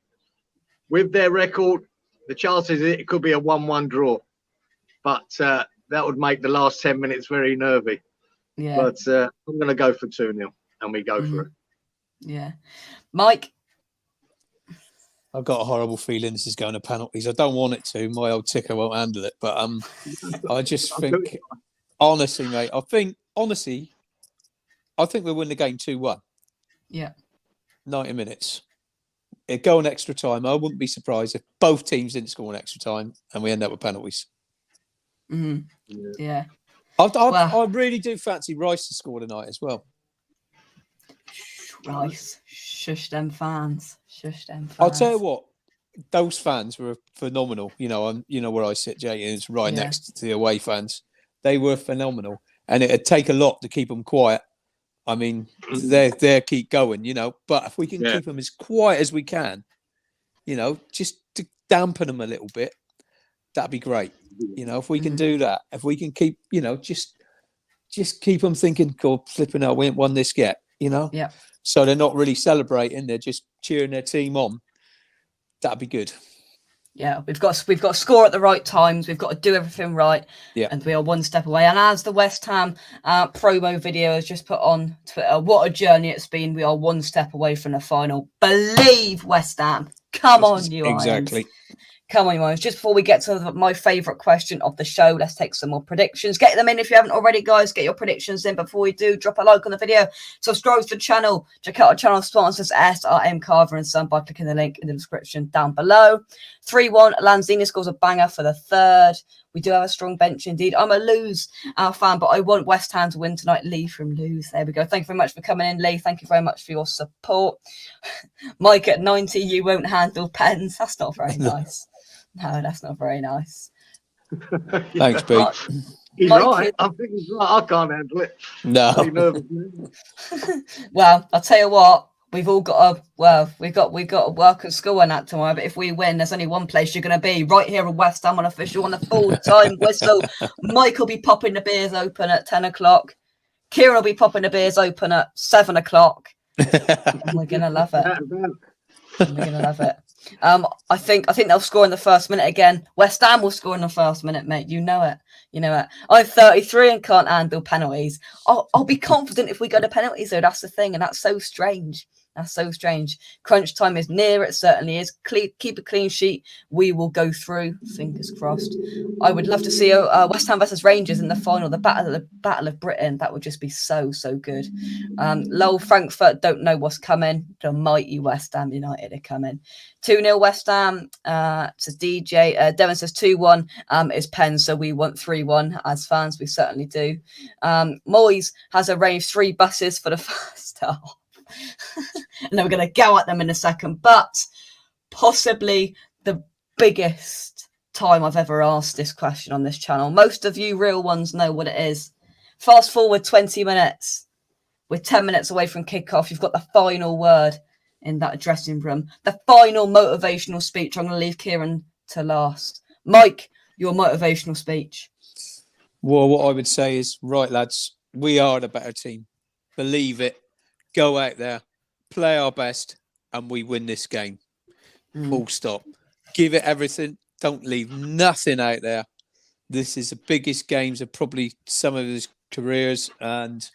with their record, the chances it could be a 1-1 draw. But that would make the last 10 minutes very nervy. Yeah. But I'm going to go for 2-0 and we go for it. Yeah. Mike? I've got a horrible feeling this is going to penalties. I don't want it to. My old ticker won't handle it. But I just think, honestly, mate, I think we'll win the game 2-1. Yeah. 90 minutes. It'd go on extra time. I wouldn't be surprised if both teams didn't score an extra time and we end up with penalties. Mm-hmm. Yeah. I really do fancy Rice to score tonight as well. Rice. Shush them fans. I'll tell you what, those fans were phenomenal. You know where I sit, Jay, and it's right next to the away fans. They were phenomenal. And it'd take a lot to keep them quiet. I mean, they keep going, but if we can keep them as quiet as we can, just to dampen them a little bit, that'd be great. If we can do that, if we can keep, just keep them thinking, God, flipping out, we ain't won this yet, Yeah. So they're not really celebrating, they're just cheering their team on. That'd be good. Yeah, we've got to score at the right times. We've got to do everything right, and we are one step away. And as the West Ham promo video has just put on Twitter, what a journey it's been. We are one step away from the final. Believe West Ham. Come on, you exactly. Irons. Come on, you Irons. Just before we get to my favourite question of the show, let's take some more predictions. Get them in if you haven't already, guys. Get your predictions in. Before we do, drop a like on the video. Subscribe to the channel. Check out our channel sponsors, SRM Carver and Son, by clicking the link in the description down below. 3-1. Lanzini scores a banger for the third. We do have a strong bench indeed. I'm a Lose fan, but I want West Ham to win tonight. Lee from Lose. There we go. Thank you very much for coming in, Lee. Thank you very much for your support. Mike at 90, you won't handle pens. That's not very nice. No, that's not very nice. Thanks, Pete. He's right. I think he's right. I can't handle it. No. Well, I'll tell you what. We've all got to. We've got to work at school and that tomorrow. But if we win, there's only one place you're going to be. Right here at West Ham Official on the full-time whistle. Mike will be popping the beers open at 10 o'clock. Kieran will be popping the beers open at 7 o'clock. And we're going to love it. We're going to love it. I think they'll score in the first minute again. West Ham will score in the first minute, mate. You know it. I'm 33 and can't handle penalties. I'll be confident if we go to penalties, though. That's the thing, and that's so strange. Crunch time is near. It certainly is. Keep a clean sheet. We will go through. Fingers crossed. I would love to see West Ham versus Rangers in the final, the Battle of Britain. That would just be so good. Lowell Frankfurt don't know what's coming. The mighty West Ham United are coming. 2-0 West Ham to DJ. Devon says 2-1 is Penn, so we want 3-1 as fans. We certainly do. Moyes has arranged 3 buses for the first half. And then we're going to go at them in a second, but possibly the biggest time I've ever asked this question on this channel. Most of you real ones know what it is. Fast forward 20 minutes. We're 10 minutes away from kickoff. You've got the final word in that dressing room. The final motivational speech. I'm going to leave Kieran to last. Mike, your motivational speech. Well, what I would say is, right, lads, we are the better team. Believe it. go out there, play our best, and we win this game. Full stop. Give it everything. Don't leave nothing out there. This is the biggest games of probably some of his careers, and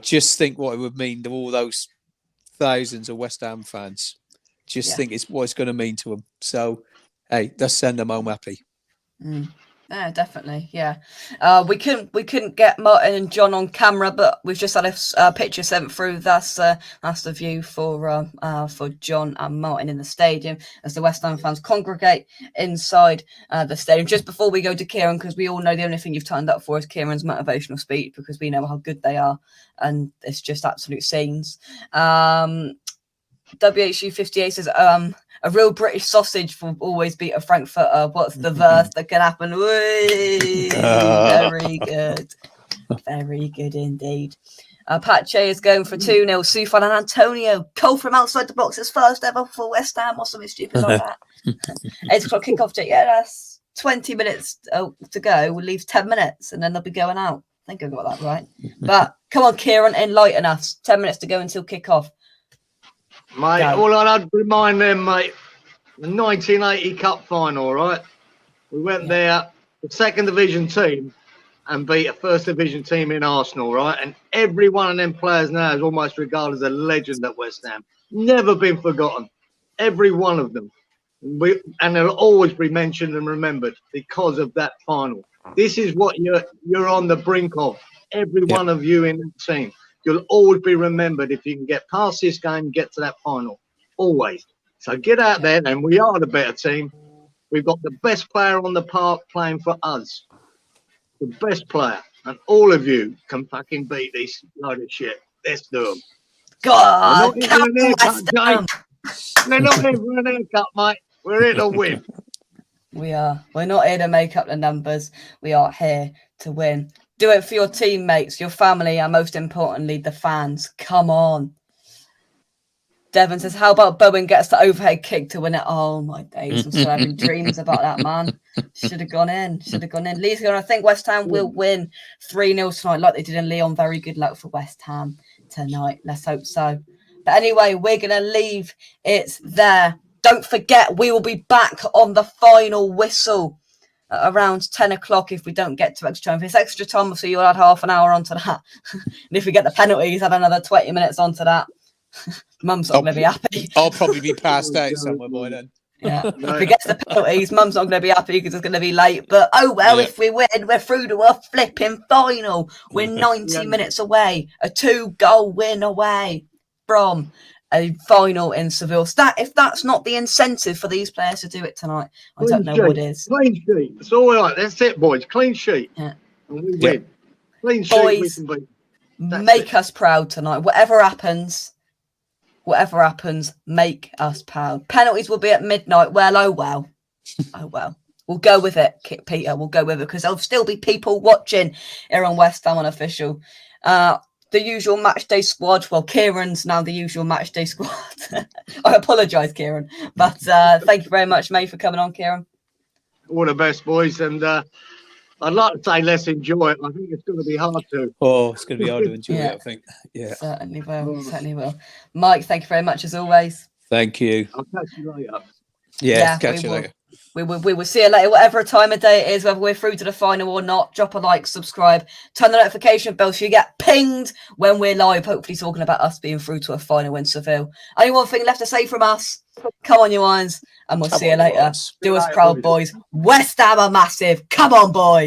just think what it would mean to all those thousands of West Ham fans. Just think it's what it's going to mean to them. So, hey, let's send them home happy. Yeah, definitely. Yeah, we couldn't get Martin and John on camera, but we've just had a picture sent through. That's the view for John and Martin in the stadium as the West Ham fans congregate inside the stadium. Just before we go to Kieran, because we all know the only thing you've turned up for is Kieran's motivational speech, because we know how good they are, and it's just absolute scenes. WHU58 says, a real British sausage will always beat a Frankfurter. What's the verse that can happen? Whee! Very good. Very good indeed. Pache is going for 2-0. Soufal and Antonio. Cole from outside the box. His first ever for West Ham or something stupid like that. 8 o'clock kickoff date. Yeah, that's 20 minutes to go. We'll leave 10 minutes and then they'll be going out. I think I got that right. But come on, Kieran, enlighten us. 10 minutes to go until kickoff. Mate, all I'd remind them, mate, the 1980 Cup final, right? We went there, the second division team, and beat a first division team in Arsenal, right? And every one of them players now is almost regarded as a legend at West Ham. Never been forgotten. Every one of them. And they'll always be mentioned and remembered because of that final. This is what you're on the brink of. Every one of you in the team. You'll always be remembered if you can get past this game and get to that final. Always. So get out there, and we are the better team. We've got the best player on the park playing for us. The best player. And all of you can fucking beat this load of shit. Let's do them. God, We're not here for an haircut, Jake. We're not here for an haircut, mate. We're here to win. We are. We're not here to make up the numbers. We are here to win. Do it for your teammates, your family, and most importantly, the fans. Come on. Devon says, how about Bowen gets the overhead kick to win it? Oh, my days. I'm still having dreams about that, man. Should have gone in. Lee's going, I think West Ham will win 3-0 tonight, like they did in Lyon. Very good luck for West Ham tonight. Let's hope so. But anyway, we're going to leave it there. Don't forget, we will be back on the final whistle around 10 o'clock if we don't get to extra time. If it's extra time, obviously you'll add half an hour onto that. And if we get the penalties, add another 20 minutes onto that. Mum's not going to be happy. I'll probably be passed out somewhere by then. Yeah. If we get the penalties, Mum's not going to be happy because it's going to be late. But oh well, if we win, we're through to a flipping final. We're 90 minutes away, a 2-goal win away from a final in Seville. If that's not the incentive for these players to do it tonight, I don't know what is. Clean sheet. It's all right. That's it, boys. Clean sheet. Yeah. And we win. Clean sheet. Boys, we can make us proud tonight. Whatever happens, make us proud. Penalties will be at midnight. Well, oh well. We'll go with it, Peter. We'll go with it because there'll still be people watching here on West Ham Unofficial. The usual match day squad. Well, Kieran's now the usual match day squad. I apologise, Kieran. But thank you very much, mate, for coming on, Kieran. All the best, boys. And I'd like to say let's enjoy it. I think it's going to be hard to. Oh, it's going to be hard to enjoy it, I think. Yeah. Certainly will. Mike, thank you very much as always. Thank you. I'll catch you later. Yeah, catch you later. We will see you later, whatever time of day it is, whether we're through to the final or not. Drop a like, subscribe, turn the notification bell so you get pinged when we're live, hopefully talking about us being through to a final in Seville. Only one thing left to say from us. Come on, you irons, and we'll see you later. Do us proud, boys. West Ham are massive. Come on, boys.